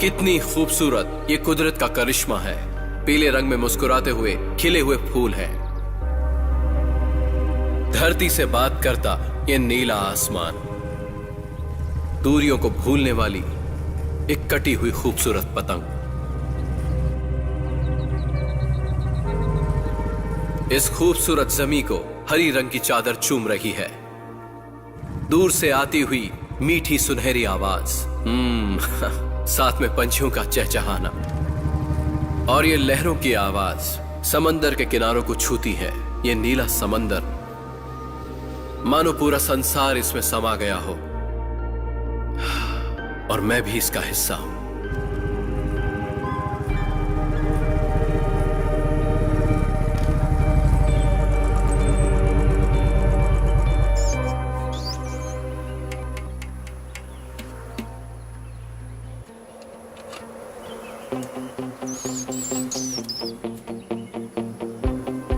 कितनी खूबसूरत ये कुदरत का करिश्मा है। पीले रंग में मुस्कुराते हुए खिले हुए फूल हैं। धरती से बात करता ये नीला आसमान। दूरियों को भूलने वाली एक कटी हुई खूबसूरत पतंग। इस खूबसूरत जमीन को हरी रंग की चादर चूम रही है। दूर से आती हुई मीठी सुनहरी आवाज, साथ में पंछियों का चहचहाना और ये लहरों की आवाज समंदर के किनारों को छूती है। ये नीला समंदर मानो पूरा संसार इसमें समा गया हो और मैं भी इसका हिस्सा हूं।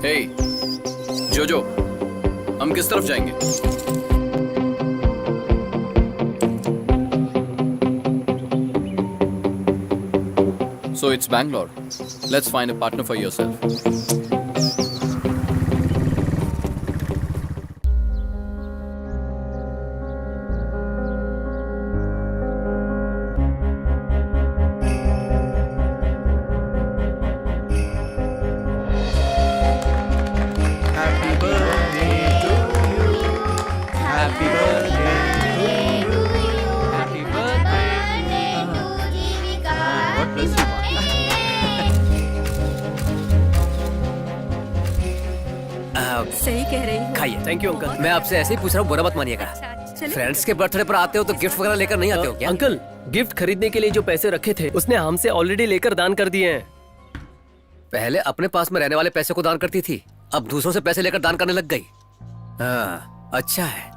हे जोजो, हम किस तरफ जाएंगे? So it's Bangalore. Let's find a partner for yourself. सही कह रही हूँ। खाइए। Thank you uncle. मैं आपसे ऐसे ही पूछ रहा हूँ, बुरा मत मानिएगा। फ्रेंड्स के बर्थडे पर आते हो तो गिफ्ट वगैरह लेकर नहीं आते हो क्या? अंकल, गिफ्ट खरीदने के लिए जो पैसे रखे थे उसने हमसे ऑलरेडी लेकर दान कर दिए हैं। पहले अपने पास में रहने वाले पैसे को दान करती थी, अब दूसरों से पैसे लेकर दान करने लग गई। हाँ, अच्छा है।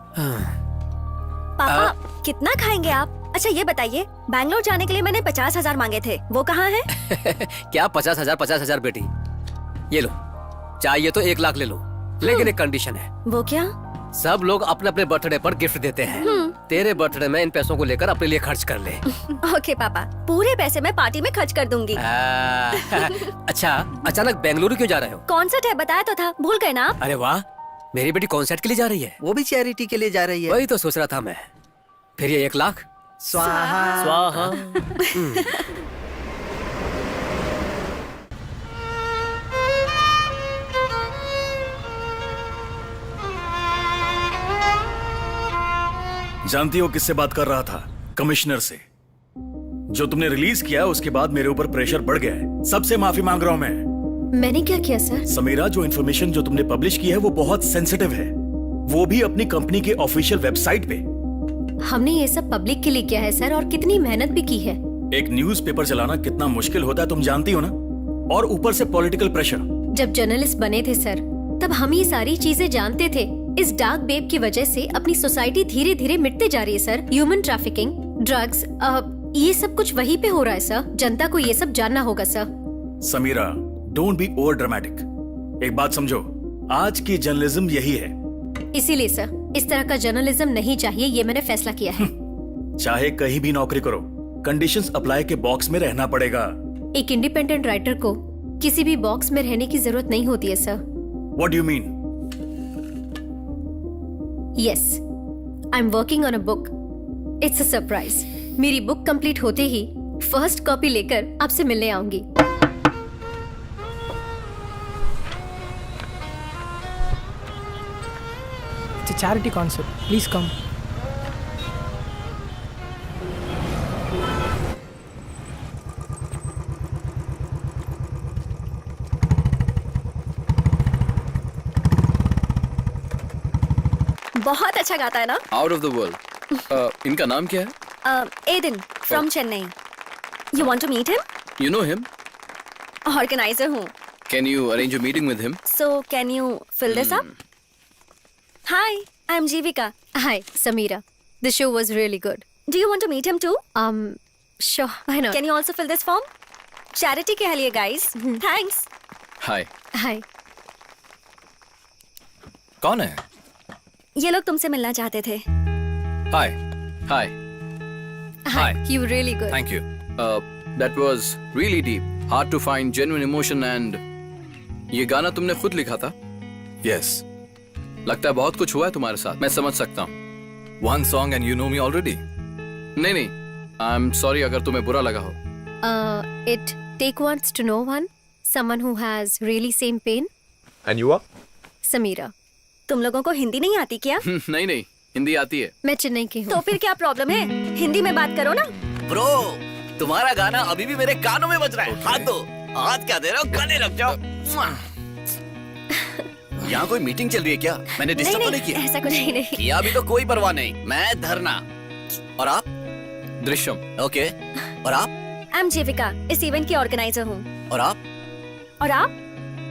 पापा कितना खाएंगे आप? अच्छा ये बताइए, बैंगलोर जाने के लिए मैंने 50,000 मांगे थे, वो कहाँ है? क्या 50,000 बेटी? ये लो, चाहिए तो 1 लाख ले लो, लेकिन एक कंडीशन है। वो क्या? सब लोग अपने अपने बर्थडे पर गिफ्ट देते हैं। तेरे बर्थडे में इन पैसों को लेकर अपने लिए खर्च कर ले। ओके पापा, पूरे पैसे मैं पार्टी में खर्च कर दूंगी। अच्छा, अचानक बेंगलुरु क्यों जा रहे हो? कॉन्सर्ट है, बताया तो था, भूल गए ना आप? अरे वाह, मेरी बेटी कॉन्सर्ट के लिए जा रही है। वो भी चैरिटी के लिए जा रही है। वही तो सोच रहा था मैं। फिर ये 1 लाख स्वाहा स्वाहा। जानती हो किससे बात कर रहा था? कमिश्नर से। जो तुमने रिलीज किया उसके बाद मेरे ऊपर प्रेशर बढ़ गया है। सबसे माफी मांग रहा हूं मैं। मैंने क्या किया सर? समीरा, जो इन्फॉर्मेशन जो तुमने पब्लिश की है वो बहुत सेंसिटिव है, वो भी अपनी कंपनी के ऑफिशियल वेबसाइट पे। हमने ये सब पब्लिक के लिए किया है सर, और कितनी मेहनत भी की है। एक न्यूज़पेपर चलाना कितना मुश्किल होता है तुम जानती हो ना, और ऊपर से पॉलिटिकल प्रेशर। जब जर्नलिस्ट बने थे सर, तब हम ये सारी चीजें जानते थे। इस डार्क वेब की वजह से अपनी सोसाइटी धीरे धीरे मिटते जा रही है सर। ह्यूमन ट्रैफिकिंग, ड्रग्स, ये सब कुछ वहीं पे हो रहा है सर। जनता को ये सब जानना होगा sir. Sameera, don't be over dramatic. एक बात समझो, आज की जर्नलिज्म यही है। इसीलिए सर, इस तरह का जर्नलिज्म नहीं चाहिए, ये मैंने फैसला किया है। चाहे कहीं भी नौकरी करो, कंडीशंस अप्लाई के बॉक्स में रहना पड़ेगा। एक इंडिपेंडेंट राइटर को किसी भी बॉक्स में रहने की जरूरत नहीं होती है sir. What do you mean? Yes, I'm working on a book. It's a surprise. मेरी बुक कंप्लीट होते ही फर्स्ट कॉपी लेकर आपसे मिलने आऊंगी। It's a charity concert. Please come. बहुत अच्छा गाता है ना? Out of the world. इनका नाम क्या है? Aidan from Chennai. You want to meet him? You know him? Organizer हूँ। Can you arrange a meeting with him? So can you fill this up? Hi, I'm Jeevika. Hi, Samira. The show was really good. Do you want to meet him too? Sure. Why not? Can you also fill this form? Charity के लिए guys. Thanks. Hi. Hi. कौन है? ये लोग तुमसे मिलना चाहते थे। हाय हाय, Hi, you were really good. Thank you that was really deep, hard to find genuine emotion and ये गाना तुमने खुद लिखा था? यस लगता है बहुत कुछ हुआ है तुम्हारे साथ, मैं समझ सकता हूँ। One song and you know me already नहीं नहीं, आई एम सॉरी अगर तुम्हें बुरा लगा हो। It take once to know one, someone who has really same pain. And you are? Samira. तुम लोगों को हिंदी नहीं आती क्या? नहीं नहीं, हिंदी आती है। मैं चेन्नई की हूँ। तो फिर क्या प्रॉब्लम है? हिंदी में बात करो ना। ब्रो, तुम्हारा गाना अभी भी मेरे कानों में बज रहा है। हाथ दो, हाथ क्या दे रहे हो? गले लग जाओ। यहाँ कोई मीटिंग चल रही है क्या? मैंने डिस्टर्ब तो नहीं किया? ऐसा कुछ नहीं किया भी तो कोई परवाह नहीं। मैं धरना। और आप? दृश्यम। ओके। और आप? आई एम जीविका, इस इवेंट की ऑर्गेनाइजर हूँ। और आप? और आप?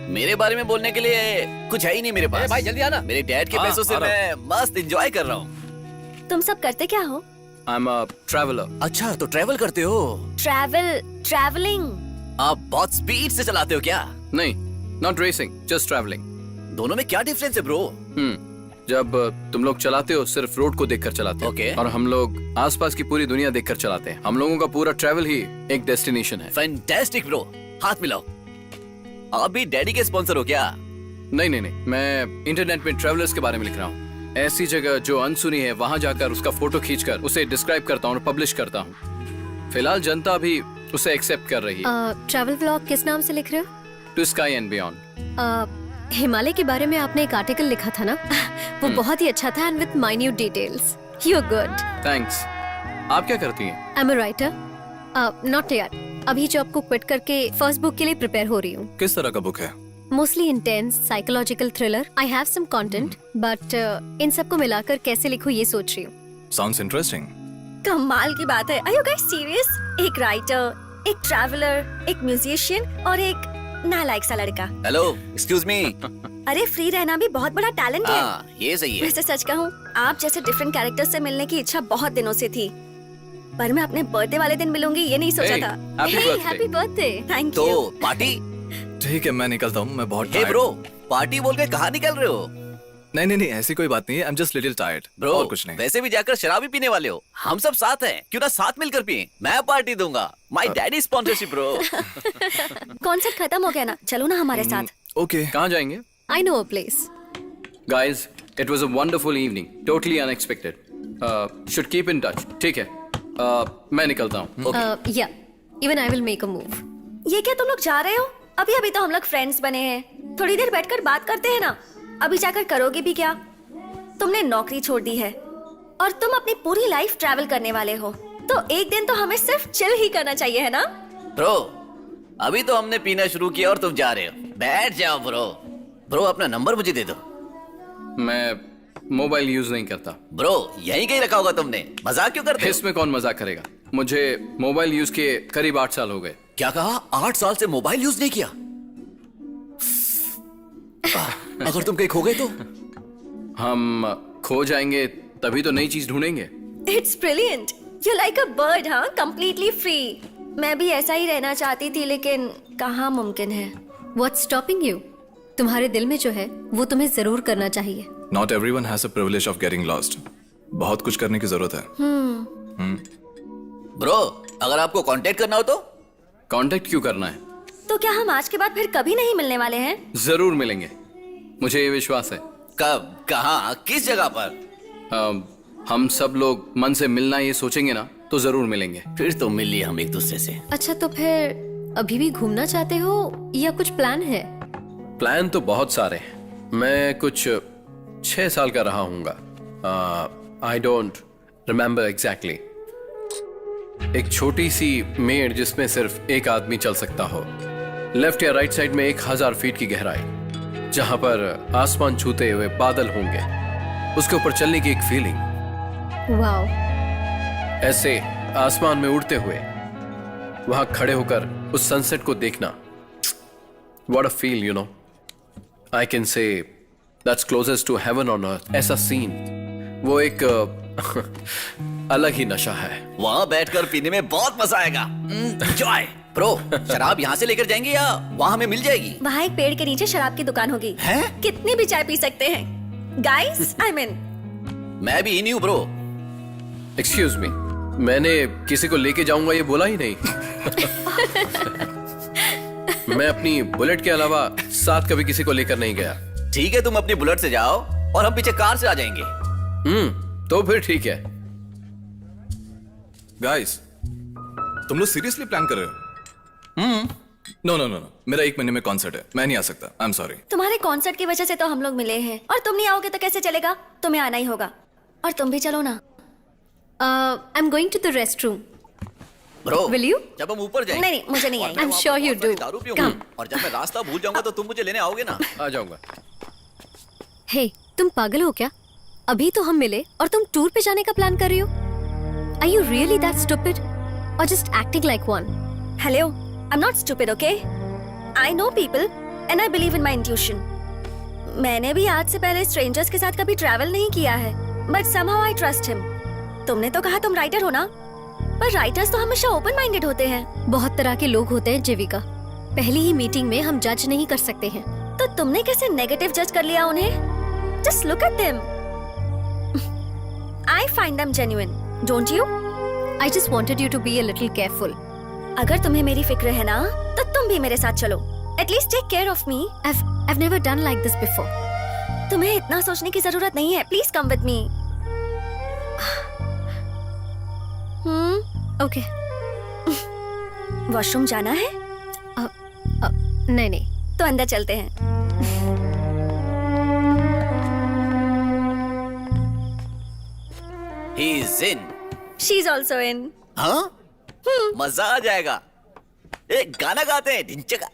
मेरे बारे में बोलने के लिए कुछ है ही नहीं मेरे पास। भाई जल्दी आना। मेरे डैड के पैसों से मैं मस्त एंजॉय कर रहा हूँ। तुम सब करते क्या हो? आई एम अ ट्रैवलर। अच्छा, तो ट्रैवल करते हो? ट्रैवलिंग। आप बहुत स्पीड से चलाते हो क्या? नहीं, नॉट रेसिंग, जस्ट ट्रैवलिंग। दोनों में क्या डिफरेंस है ब्रो? जब तुम लोग चलाते हो सिर्फ रोड को देखकर चलाते हो। Okay. और हम लोग आसपास की पूरी दुनिया देखकर चलाते हैं। हम लोगों का पूरा ट्रैवल ही एक डेस्टिनेशन है। फैंटास्टिक ब्रो, हाथ मिलाओ। आप भी डैडी के स्पॉन्सर हो क्या? नहीं नहीं नहीं, मैं इंटरनेट में ट्रैवलर्स के बारे में लिख रहा हूँ। ऐसी जगह जो अनसुनी है वहां जाकर उसका फोटो खींचकर उसे डिस्क्राइब करता हूँ और पब्लिश करता हूँ। फिलहाल जनता भी उसे एक्सेप्ट कर रही है। ट्रैवल व्लॉग किस नाम से लिख रहे हो? To sky and beyond. Himalaya के बारे में आपने एक आर्टिकल लिखा था ना? वो बहुत ही अच्छा था and with minute details. You are good. Thanks. आप क्या करती हैं? I am a writer. Not यार, अभी जॉब को क्विट करके फर्स्ट बुक के लिए प्रिपेयर हो रही हूँ। किस तरह का बुक है? Mostly intense psychological thriller. I have some content but इन सबको मिलाकर कैसे लिखूं ये सोच रही हूँ। Sounds interesting. कमाल की बात है। Are you guys serious? एक राइटर, एक ट्रैवलर, एक म्यूजिशियन और एक नालायक सा लड़का। Hello, excuse me. अरे फ्री रहना भी बहुत बड़ा टैलेंट है। हाँ, ये सही है। वैसे सच कहूँ, आप जैसे डिफरेंट कैरेक्टर्स से मिलने की इच्छा बहुत दिनों से थी, पर मैं अपने बर्थडे वाले दिन मिलूंगी ये नहीं सोचा Hey, था। happy birthday. Happy birthday. Thank तो यू। पार्टी? ठीक है, मैं निकलता हूँ, मैं बहुत हे tired ब्रो, हूँ। पार्टी बोल के कहाँ निकल रहे हो? नहीं, ऐसी कोई बात नहीं है। I am just little tired. Bro, और कुछ नहीं। वैसे भी जाकर शराब ही पीने वाले हो। हम सब साथ हैं, क्यों ना साथ मिलकर पिए? मैं पार्टी दूंगा। My daddy sponsorship bro. Concert खत्म हो गया ना, चलो ना हमारे साथ। ओके। कहाँ जाएंगे? I know a place. Guys, it was a wonderful evening, totally unexpected. Should keep in touch. ठीक है, मैं निकलता हूँ। या even I will make a move. ये क्या तुम लोग जा रहे हो? अभी तो हम लोग फ्रेंड्स बने हैं, थोड़ी देर बैठकर बात करते हैं ना। अभी जाकर करोगे भी क्या? तुमने नौकरी छोड़ दी है और तुम अपनी पूरी लाइफ ट्रैवल करने वाले हो, तो एक दिन तो हमें सिर्फ चिल ही करना चाहिए, है ना? ब्रो, अभी तो हमने पीना शुरू किया और तुम जा रहे हो। बैठ जाओ ब्रो। ब्रो, अपना नंबर मुझे दे दो। मैं मोबाइल यूज नहीं करता। ब्रो, यहीं कहीं रखा होगा तुमने। मजाक क्यों करते हो? इसमें कौन मजाक करेगा? मुझे मोबाइल यूज किए करीब 8 साल हो गए। क्या कहा? 8 साल से मोबाइल यूज नहीं किया? अगर तुम कहीं खो गए तो? हम खो जाएंगे तभी तो नई चीज ढूंढेंगे। It's brilliant. You like a bird, हाँ? Completely free. मैं भी ऐसा ही रहना चाहती थी, लेकिन कहाँ मुमकिन है। What's stopping you? तुम्हारे दिल में जो है वो तुम्हें जरूर करना चाहिए। Not everyone has a privilege of getting lost. बहुत कुछ करने की जरूरत है। ब्रो, अगर आपको कांटेक्ट करना हो तो? कांटेक्ट क्यों करना है? तो क्या हम आज के बाद फिर कभी नहीं मिलने वाले हैं? जरूर मिलेंगे, मुझे ये विश्वास है। कब, कहाँ, किस जगह पर? हम सब लोग मन से मिलना ये सोचेंगे ना तो जरूर मिलेंगे। फिर तो मिल लिए हम एक दूसरे से। अच्छा, तो फिर अभी भी घूमना चाहते हो या कुछ प्लान है? प्लान तो बहुत सारे हैं। मैं कुछ 6 साल का रहा हूँगा। I don't remember exactly. एक छोटी सी मेड़ जिसमें सिर्फ एक आदमी चल सकता हो, लेफ्ट या राइट साइड में 1000 फीट की गहराई, जहां पर आसमान छूते हुए बादल होंगे, उसके ऊपर चलने की एक फीलिंग। वाओ। ऐसे आसमान में उड़ते हुए वहां खड़े होकर उस सनसेट को देखना, what a feel, you know. I can say that's closest to heaven on earth. ऐसा सीन, वो एक अलग ही नशा है। वहाँ बैठकर पीने में बहुत मजा आएगा। एंजॉय। ब्रो, शराब यहाँ से लेकर जाएंगे या वहाँ हमें मिल जाएगी? वहाँ एक पेड़ के नीचे शराब की दुकान होगी। है? कितनी भी चाय पी सकते हैं। गाइस, आई मीन मैं भी इन हूँ ब्रो। एक्सक्यूज मी, मैंने किसी को लेके जाऊंगा ये बोला ही नहीं। मैं अपनी बुलेट के अलावा साथ कभी किसी को लेकर नहीं गया। ठीक है, तुम अपनी बुलेट से जाओ और हम पीछे कार से आ जाएंगे। तो फिर ठीक है। गाइस, तुम लोग सीरियसली प्लान कर रहे हो? नो नो नो नो, मेरा 1 महीने में कॉन्सर्ट है, मैं नहीं आ सकता। I am sorry. तुम्हारे कॉन्सर्ट की वजह से तो हम लोग मिले हैं, और तुम नहीं आओगे तो कैसे चलेगा? तुम्हें आना ही होगा, और तुम भी चलो ना। I am going to the rest room. Bro, Will you? जब हम ऊपर जाएंगे। नहीं, मुझे नहीं और आएगी। मैं I'm वहाँ sure पर you बहुत सारी do. दारू पीऊंगा, Come. और जब मैं रास्ता भूल जाऊंगा तो तुम मुझे लेने आओगे ना? आ जाऊंगा। हे, तुम पागल हो क्या? अभी तो हम मिले और तुम टूर पे जाने का प्लान कर रही हो? Are you really that stupid? Or just acting like one? Hello, I'm not stupid, okay? I know people and I believe in my intuition. मैंने भी आज से पहले स्ट्रेंजर्स के साथ कभी ट्रैवल नहीं किया है, but somehow I trust him. तुमने तो कहा तुम राइटर हो ना? पर राइटर्स तो हमेशा ओपन माइंडेड होते हैं। बहुत तरह के लोग होते हैं जीविका। पहली ही मीटिंग में हम जज नहीं कर सकते हैं। तो तुमने कैसे नेगेटिव जज कर लिया उन्हें? Just look at them. I find them genuine, don't you? I just wanted you to be a little careful. अगर तुम्हें मेरी फिक्र है ना, तो तुम भी मेरे साथ चलो। At least take care of me. I've never done like this before. तुम्हें इतना सोचने की जरूरत नहीं है। Please come with me. Okay. Washroom जाना है? नहीं, तो अंदर चलते हैं। He is in. She's also in. हाँ? मजा आ जाएगा। एक गाना गाते हैं, ढिंचका।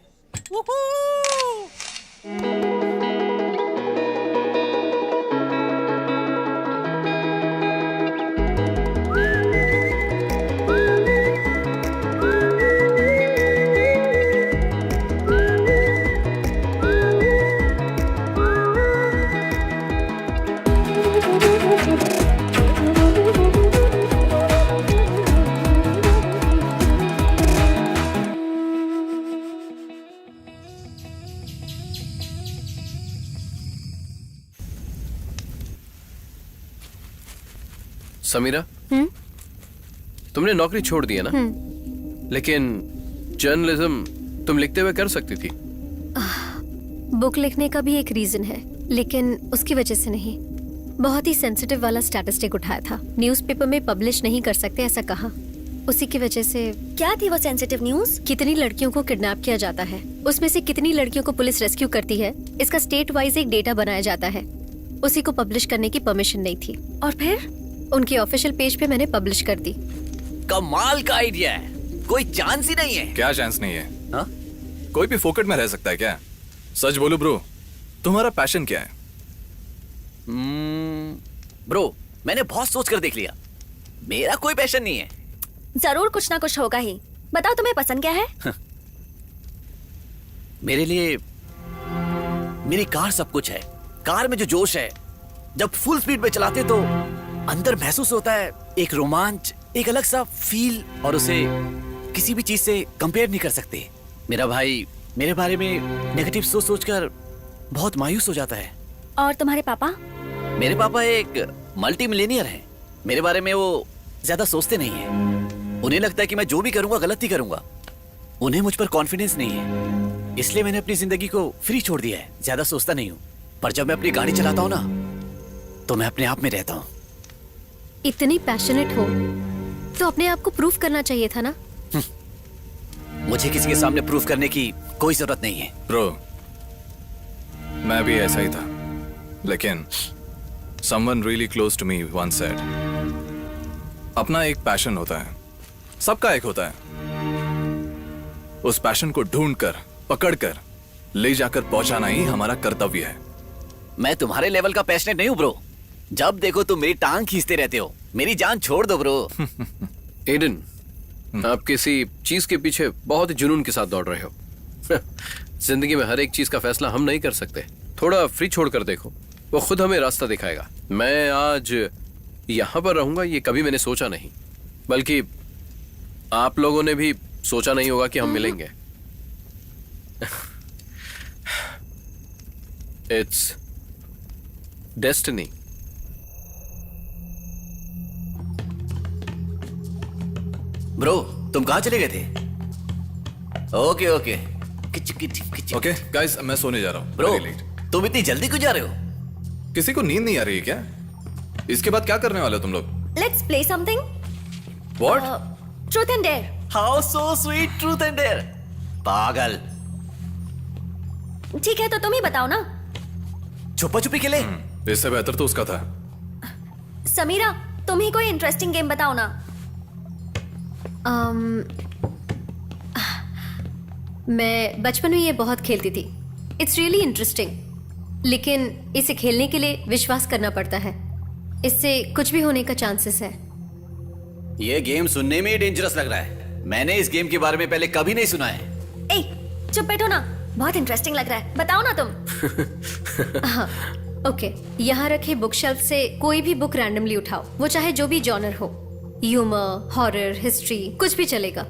समीरा, तुमने नौकरी छोड़ दी है ना? लेकिन जर्नलिज्म तुम लिखते हुए कर सकती थी। बुक लिखने का भी एक रीजन है, लेकिन उसकी वजह से नहीं। बहुत ही सेंसिटिव वाला स्टैटिस्टिक उठाया था। न्यूज़पेपर में पब्लिश नहीं कर सकते ऐसा कहा। उसी की वजह से। क्या थी वो सेंसिटिव न्यूज़? कितनी लड़कियों को किडनैप किया जाता है, उसमें से कितनी लड़कियों को पुलिस रेस्क्यू करती है, इसका स्टेट वाइज एक डेटा बनाया जाता है। उसी को पब्लिश करने की परमिशन नहीं थी, और फिर उनकी ऑफिशियल पेज पे मैंने पब्लिश कर दी। कमाल का आइडिया है, कोई चांस ही नहीं है। क्या चांस नहीं है? हाँ? कोई भी फोकट में रह सकता है क्या? सच बोलो ब्रो, तुम्हारा पैशन क्या है? ब्रो, मैंने बहुत सोच कर देख लिया, मेरा कोई पैशन नहीं है। जरूर कुछ ना कुछ होगा ही। बताओ तुम्हें पसंद क्या है? मेरे लिए मेरी कार सब कुछ है। कार में जो जोश है, जब फुल स्पीड पे चलाते तो अंदर महसूस होता है एक रोमांच, एक अलग सा फील, और उसे किसी भी चीज से कंपेयर नहीं कर सकते। मेरा भाई मेरे बारे में नेगेटिव सोच सोचकर बहुत मायूस हो जाता है। और तुम्हारे पापा? मेरे पापा एक मल्टी मिलियनियर हैं। मेरे बारे में वो ज्यादा सोचते नहीं हैं। उन्हें लगता है कि मैं जो भी करूंगा गलत ही करूंगा। उन्हें मुझ पर कॉन्फिडेंस नहीं है, इसलिए मैंने अपनी जिंदगी को फ्री छोड़ दिया है। ज्यादा सोचता नहीं हूँ, पर जब मैं अपनी गाड़ी चलाता हूँ ना, तो मैं अपने आप में रहता हूँ। इतनी पैशनेट हो तो अपने आप को प्रूफ करना चाहिए था ना। मुझे किसी के सामने प्रूफ करने की कोई जरूरत नहीं है। ब्रो, मैं भी ऐसा ही था, लेकिन someone really close to me once said, अपना एक पैशन होता है, सबका एक होता है। उस पैशन को ढूंढकर, पकड़कर, ले जाकर पहुंचाना ही हमारा कर्तव्य है। मैं तुम्हारे लेवल का पैशनेट नहीं हूँ ब्रो। जब देखो तुम मेरी टांग खींचते रहते हो। मेरी जान छोड़ दो ब्रो। एडन, आप किसी चीज के पीछे बहुत ही जुनून के साथ दौड़ रहे हो। जिंदगी में हर एक चीज का फैसला हम नहीं कर सकते। थोड़ा फ्री छोड़कर देखो, वो खुद हमें रास्ता दिखाएगा। मैं आज यहां पर रहूंगा ये कभी मैंने सोचा नहीं, बल्कि आप लोगों ने भी सोचा नहीं होगा कि हम मिलेंगे। It's destiny. ब्रो तुम कहाँ चले गए थे? ओके ओके किच किच किच। ओके गाइस, मैं सोने जा रहा हूँ। Bro Very late. तुम इतनी जल्दी क्यों जा रहे हो? किसी को नींद नहीं आ रही है क्या? इसके बाद क्या करने वाले हो तुम लोग? Let's play something. What? Truth and dare. How so sweet, truth and dare. पागल। ठीक है तो तुम ही बताओ ना। छुपा छुपी के लिए? इससे बेहतर तो उसका था। समीरा तुम ही कोई इंटरेस्टिंग गेम बताओ ना। मैं बचपन में ये बहुत खेलती थी। इट्स रियली इंटरेस्टिंग, लेकिन इसे खेलने के लिए विश्वास करना पड़ता है। इससे कुछ भी होने का चांसेस है। ये गेम सुनने में ही डेंजरस लग रहा है। मैंने इस गेम के बारे में पहले कभी नहीं सुना है। ए, चुप बैठो ना, बहुत इंटरेस्टिंग लग रहा है, बताओ ना तुम। हाँ, ओके। यहाँ रखे बुक शेल्फ से कोई भी बुक रैंडमली उठाओ, वो चाहे जो भी जॉनर हो, ह्यूमर, हॉरर, हिस्ट्री, कुछ भी चलेगा।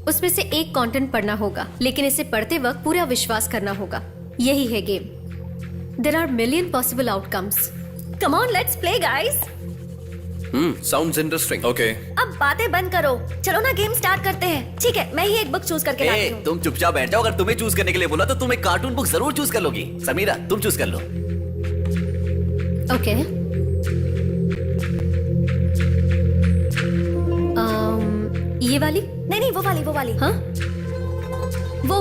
उसमें से एक कंटेंट पढ़ना होगा, लेकिन इसे पढ़ते वक्त पूरा विश्वास करना होगा। यही है game. There are million possible outcomes. Come on, let's play guys. Sounds interesting. Okay अब बातें बंद करो, चलो ना गेम स्टार्ट करते हैं। ठीक है, मैं ही एक बुक चूज करके लाती हूँ। तुम चुपचाप बैठ जाओ। अगर तुम्हें चूज करने के लिए बोला तो तुम एक कार्टून बुक जरूर चूज कर लोगी। समीरा तुम चूज कर लो। ओके। ये वाली? नहीं नहीं, वो वाली, वो वाली। हाँ, वो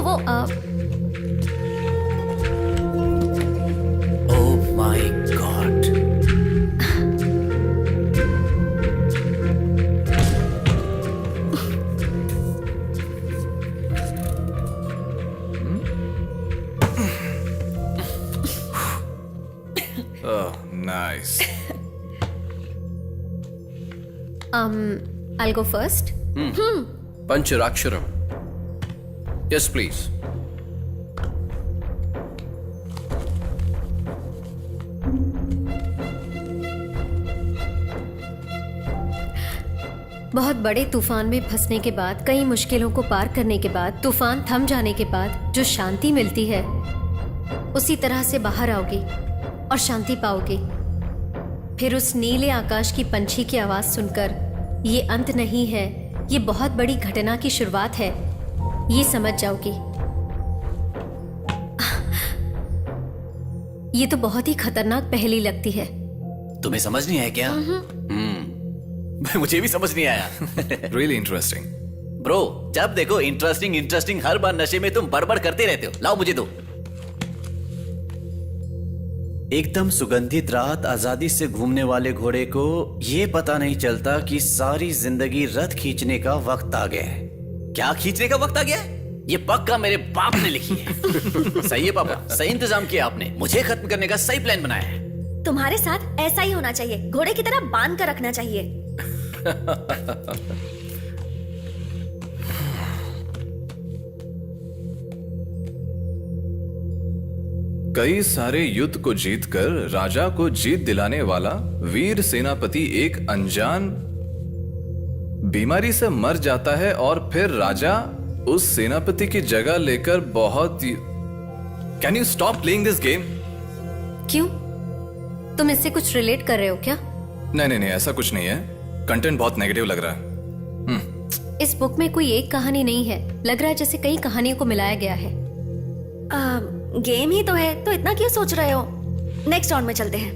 oh my god. Nice. I'll go first. पंचराक्षरम। Yes please. बहुत बड़े तूफान में फंसने के बाद, कई मुश्किलों को पार करने के बाद, तूफान थम जाने के बाद जो शांति मिलती है, उसी तरह से बाहर आओगी और शांति पाओगी। फिर उस नीले आकाश की पंछी की आवाज सुनकर ये अंत नहीं है, ये बहुत बड़ी घटना की शुरुआत है, ये समझ जाओगी। ये तो बहुत ही खतरनाक पहेली लगती है। तुम्हें समझ नहीं आया क्या? मुझे भी समझ नहीं आया। Really interesting. ब्रो जब देखो इंटरेस्टिंग इंटरेस्टिंग, हर बार नशे में तुम बड़बड़ करते रहते हो। लाओ मुझे दो। एकदम सुगंधित रात, आजादी से घूमने वाले घोड़े को ये पता नहीं चलता कि सारी जिंदगी रथ खींचने का वक्त आ गया है। क्या खींचने का वक्त आ गया है? ये पक्का मेरे बाप ने लिखी है। सही है पापा, सही इंतजाम किया आपने। मुझे खत्म करने का सही प्लान बनाया है। तुम्हारे साथ ऐसा ही होना चाहिए, घोड़े की तरह बांध कर रखना चाहिए। कई सारे युद्ध को जीतकर राजा को जीत दिलाने वाला वीर सेनापति एक अनजान बीमारी से मर जाता है और फिर राजा उस सेनापति की जगह लेकर बहुत। Can you stop playing this game? क्यों, तुम इससे कुछ रिलेट कर रहे हो क्या? नहीं, ऐसा कुछ नहीं है। कंटेंट बहुत नेगेटिव लग रहा है। इस बुक में कोई एक कहानी नहीं है, लग रहा है जैसे कई कहानियों को मिलाया गया है। गेम ही तो है, तो इतना क्यों सोच रहे हो? नेक्स्ट राउंड में चलते हैं।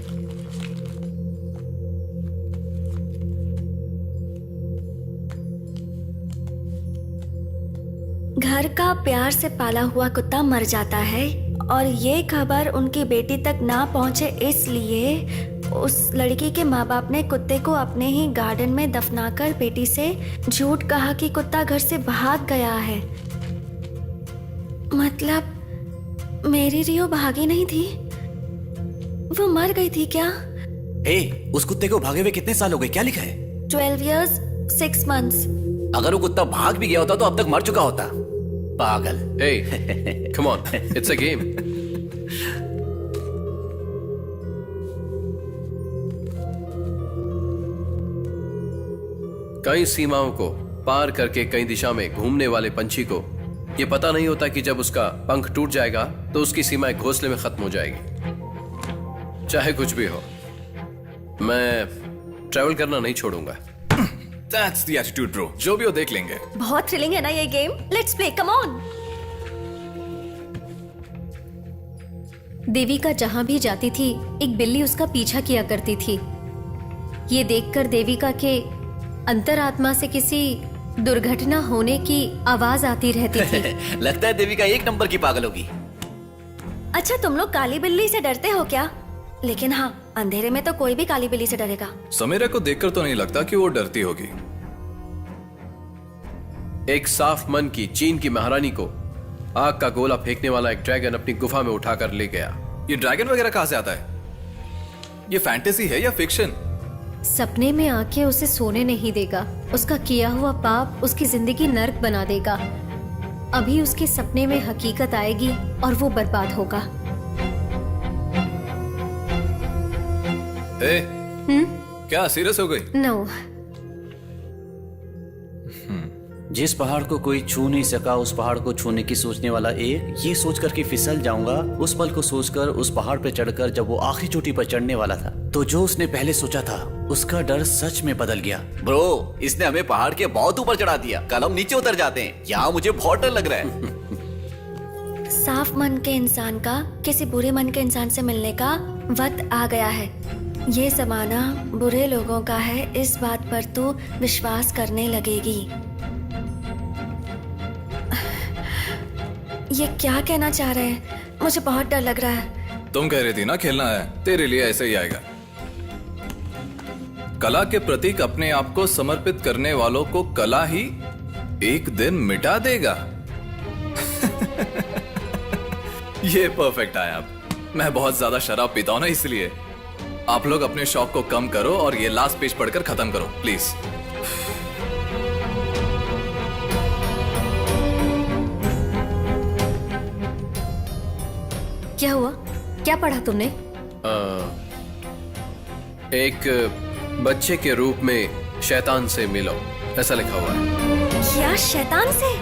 घर का प्यार से पाला हुआ कुत्ता मर जाता है और ये खबर उनकी बेटी तक ना पहुंचे, इसलिए उस लड़की के माँ बाप ने कुत्ते को अपने ही गार्डन में दफनाकर बेटी से झूठ कहा कि कुत्ता घर से भाग गया है। मतलब मेरी रियो भागी नहीं थी, वो मर गई थी क्या? उस कुत्ते को भागे हुए कितने साल हो गए? क्या लिखा है? 12 years 6 months। अगर वो कुत्ता भाग भी गया होता तो अब तक मर चुका होता। पागल। Hey, come on, it's a game. कई सीमाओं को पार करके कई दिशा में घूमने वाले पंछी को ये पता नहीं होता कि जब उसका पंख टूट जाएगा तो उसकी सीमाएं घोंसले में खत्म हो जाएगी। चाहे कुछ भी हो, मैं ट्रैवल करना नहीं छोड़ूंगा। That's the attitude bro. जो भी हो देख लेंगे। बहुत थ्रिलिंग है ना ये game. Let's play, come on. Devika जहां भी जाती थी एक बिल्ली उसका पीछा किया करती थी। ये देखकर देविका के अंतरात्मा से किसी दुर्घटना होने की आवाज आती रहती थी। लगता है देविका एक नंबर की पागल होगी। अच्छा, तुम लोग काली बिल्ली से डरते हो क्या? लेकिन हाँ, अंधेरे में तो कोई भी काली बिल्ली से डरेगा। समीरा को देखकर तो नहीं लगता कि वो डरती होगी। एक साफ मन की चीन की महारानी को आग का गोला फेंकने वाला एक ड्रैगन अपनी गुफा में उठाकर ले गया। ये ड्रैगन वगैरह कहां से आता है? ये फैंटेसी है या फिक्शन? सपने में आके उसे सोने नहीं देगा। उसका किया हुआ पाप उसकी जिंदगी नर्क बना देगा। अभी उसके सपने में हकीकत आएगी और वो बर्बाद होगा। क्या सीरियस हो गई? नो। जिस पहाड़ को कोई छू नहीं सका उस पहाड़ को छूने की सोचने वाला एक, ये सोचकर कि फिसल जाऊंगा, उस पल को सोचकर उस पहाड़ पर चढ़कर जब वो आखिरी चोटी पर चढ़ने वाला था तो जो उसने पहले सोचा था उसका डर सच में बदल गया। ब्रो, इसने हमें पहाड़ के बहुत ऊपर चढ़ा दिया। कल हम नीचे उतर जाते हैं। यहाँ मुझे बहुत डर लग रहा है। साफ मन के इंसान का किसी बुरे मन के इंसान से मिलने का वक्त आ गया है। ये जमाना बुरे लोगों का है, इस बात पर तू विश्वास करने लगेगी। ये क्या कहना चाह रहे हैं? मुझे बहुत डर लग रहा है। तुम कह रही थी ना खेलना है, तेरे लिए ऐसे ही आएगा। कला के प्रतीक अपने आप को समर्पित करने वालों को कला ही एक दिन मिटा देगा। ये परफेक्ट आया। मैं बहुत ज्यादा शराब पीता हूं ना, इसलिए आप लोग अपने शौक को कम करो और ये लास्ट पेज पढ़कर खत्म करो प्लीज। क्या हुआ? क्या पढ़ा तुमने? एक बच्चे के रूप में शैतान से मिलो, ऐसा लिखा हुआ है। क्या शैतान से?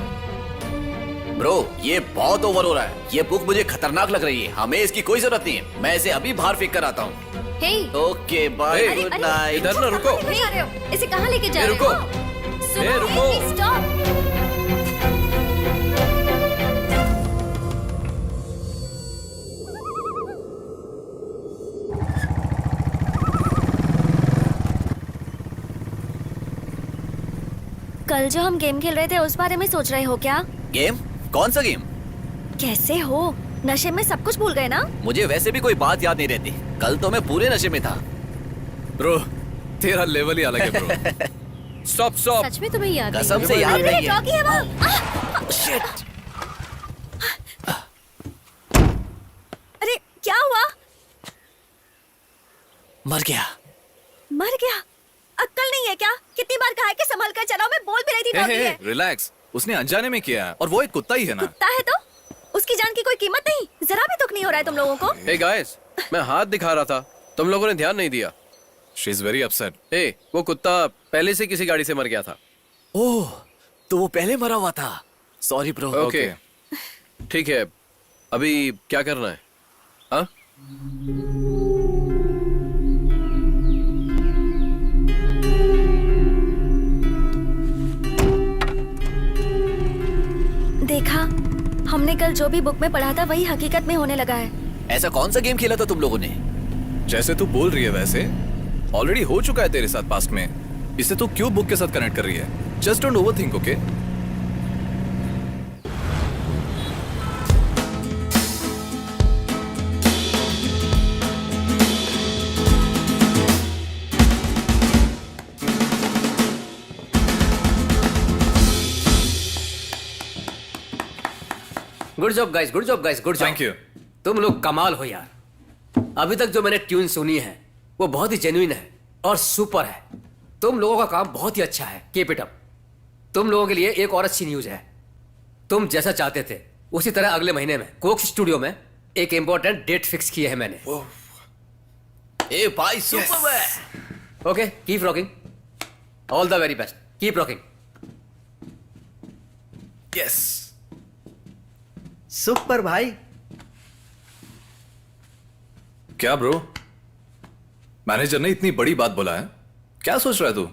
ब्रो, ये बहुत ओवर हो रहा है। ये बुक मुझे खतरनाक लग रही है। हमें इसकी कोई जरूरत नहीं है। मैं इसे अभी बाहर फेंक कर आता हूँ। Hey, okay bye, Hey, good night. इधर ना रुको। कहाँ जा रहे हो? इसे कहाँ लेके जा ए, रहे रुको। हो? सुनो, ए, रुको। hey, stop। कल जो हम गेम खेल रहे थे उस बारे में सोच रहे हो क्या? गेम? कौन सा गेम? कैसे हो? नशे में सब कुछ भूल गए ना? मुझे वैसे भी कोई बात याद नहीं रहती। कल तो मैं पूरे नशे में था। ब्रो, तेरा लेवल ही अलग है ब्रो। Stop stop. सच में तुम्हें याद नहीं? कसम से याद अरे, नहीं है। डॉगी है वो। शिट। अरे क्या हुआ? मर गया। मर गया? अक्ल नहीं है क्या? कितनी बार कहा है कि संभल कर चलाओ। मैं बोल भी रही थी डॉगी है। रिलैक्स, उसने अनजाने में किया है और वो एक कुत्ता ही है ना। कुत्ता है तो उसकी जान की कोई कीमत नहीं? जरा भी दुख नहीं हो रहा है तुम लोगों को? हे गाइस, मैं हाथ दिखा रहा था, तुम लोगों ने ध्यान नहीं दिया। She is very upset. Hey, वो कुत्ता पहले से किसी गाड़ी से मर गया था। ओह, तो वो पहले मरा हुआ था। Sorry bro. ओके, ठीक है। अभी क्या करना है? हाँ? देखा, हमने कल जो भी बुक में पढ़ा था वही हकीकत में होने लगा है। ऐसा कौन सा गेम खेला था तुम लोगों ने? जैसे तू बोल रही है वैसे ऑलरेडी हो चुका है तेरे साथ पास्ट में। इसे तू क्यों बुक के साथ कनेक्ट कर रही है? Just don't overthink, okay? Good job guys, good job guys, good job. Thank you. तुम लोग कमाल हो यार। अभी तक जो मैंने ट्यून सुनी है वो बहुत ही जेन्युइन है और सुपर है। तुम लोगों का काम बहुत ही अच्छा है। Keep it up. तुम लोगों के लिए एक और अच्छी न्यूज है। तुम जैसा चाहते थे उसी तरह अगले महीने में कोक्स स्टूडियो में एक इंपॉर्टेंट डेट फिक्स की है मैंने। ए भाई, सुपर है। Okay, keep rocking. All the very best. Keep rocking. Yes. Super भाई। क्या ब्रो, मैनेजर ने इतनी बड़ी बात बोला है? क्या सोच रहा है तू?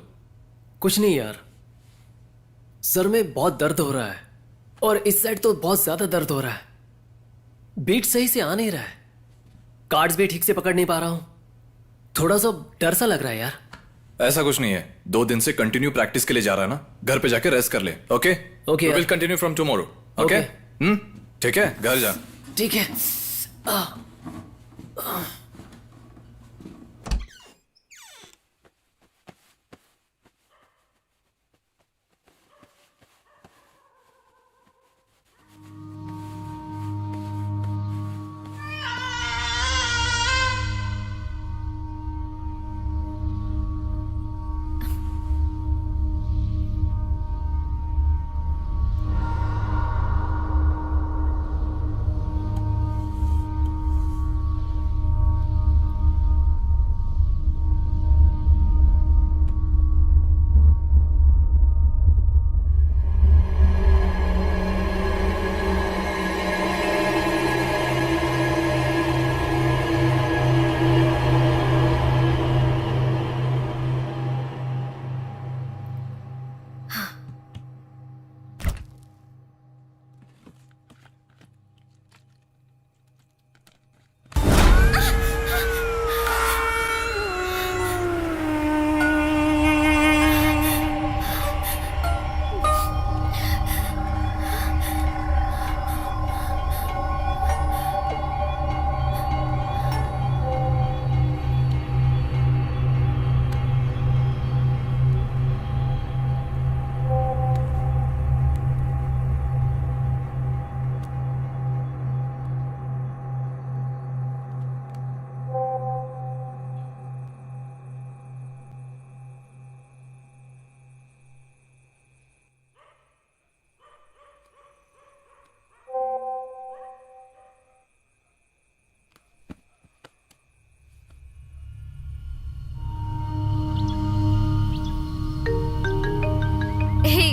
कुछ नहीं यार, सर में बहुत दर्द हो रहा है और इस साइड तो बहुत ज्यादा दर्द हो रहा है। बीट सही से आ नहीं रहा है, कार्ड्स भी ठीक से पकड़ नहीं पा रहा हूं। थोड़ा सा डर सा लग रहा है यार। ऐसा कुछ नहीं है, 2 दिन से कंटिन्यू प्रैक्टिस के लिए जा रहा है ना, घर पे जाके रेस्ट कर ले। ओके Okay, विल यार। Continue from tomorrow. ओके ठीक है, घर जा। ठीक है।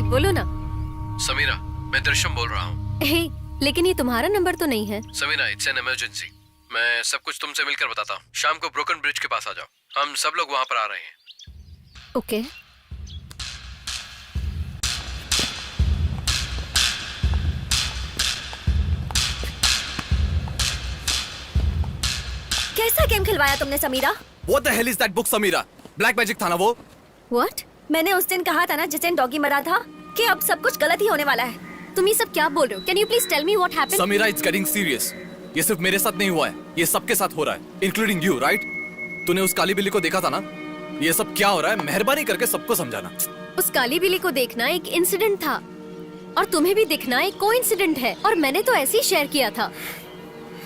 बोलो ना। समीरा, मैं दृश्यम बोल रहा हूँ। हे, लेकिन ये तुम्हारा नंबर तो नहीं है। Sameera, it's an emergency. मैं सब कुछ तुमसे मिलकर बताता हूँ। शाम को ब्रोकन ब्रिज के पास आ जाओ, हम सब लोग वहां पर आ रहे हैं। ओके। कैसा गेम खिलवाया तुमने Sameera? What the hell is that book, Sameera? Black magic था ना वो? What? मैंने उस दिन कहा था ना जिस दिन डॉगी मरा था कि अब सब कुछ गलत ही होने वाला है। तुम ये सब क्या बोल रहे हो? Can you please tell me what happened? Samira, it's getting serious. ये सिर्फ मेरे साथ नहीं हुआ है, ये सबके साथ हो रहा है, including you, right? तूने उस काली बिल्ली को देखा था ना? ये सब क्या हो रहा है? मेहरबानी करके सबको समझाना। उस काली बिल्ली को देखना एक इंसिडेंट था और तुम्हें भी दिखना एक कोइंसिडेंट है, और मैंने तो ऐसे ही शेयर किया था।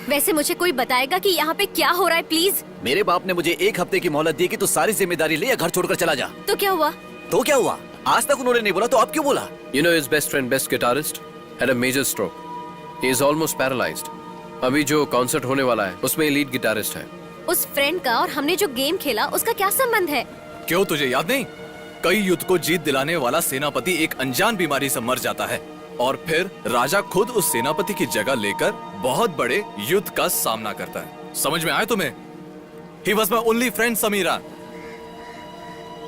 वैसे मुझे कोई बताएगा कि यहाँ पे क्या हो रहा है प्लीज? मेरे बाप ने मुझे 1 हफ्ते की मोहलत दी कि तू सारी जिम्मेदारी ले या घर छोड़कर चला जा। तो क्या हुआ? तो क्या हुआ? आज तक उन्होंने नहीं बोला, तो अब क्यों बोला? You know his best friend, best guitarist, had a major stroke. He is almost paralyzed. अभी जो कॉन्सर्ट होने वाला है उसमें लीड गिटारिस्ट है। उस फ्रेंड का और हमने जो गेम खेला उसका क्या संबंध है? क्यों, तुझे याद नहीं? कई युद्ध को जीत दिलाने वाला सेनापति एक अनजान बीमारी से मर जाता है और फिर राजा खुद उस सेनापति की जगह लेकर बहुत बड़े युद्ध का सामना करता है। समझ में आया तुम्हें? He was my only friend, Samira.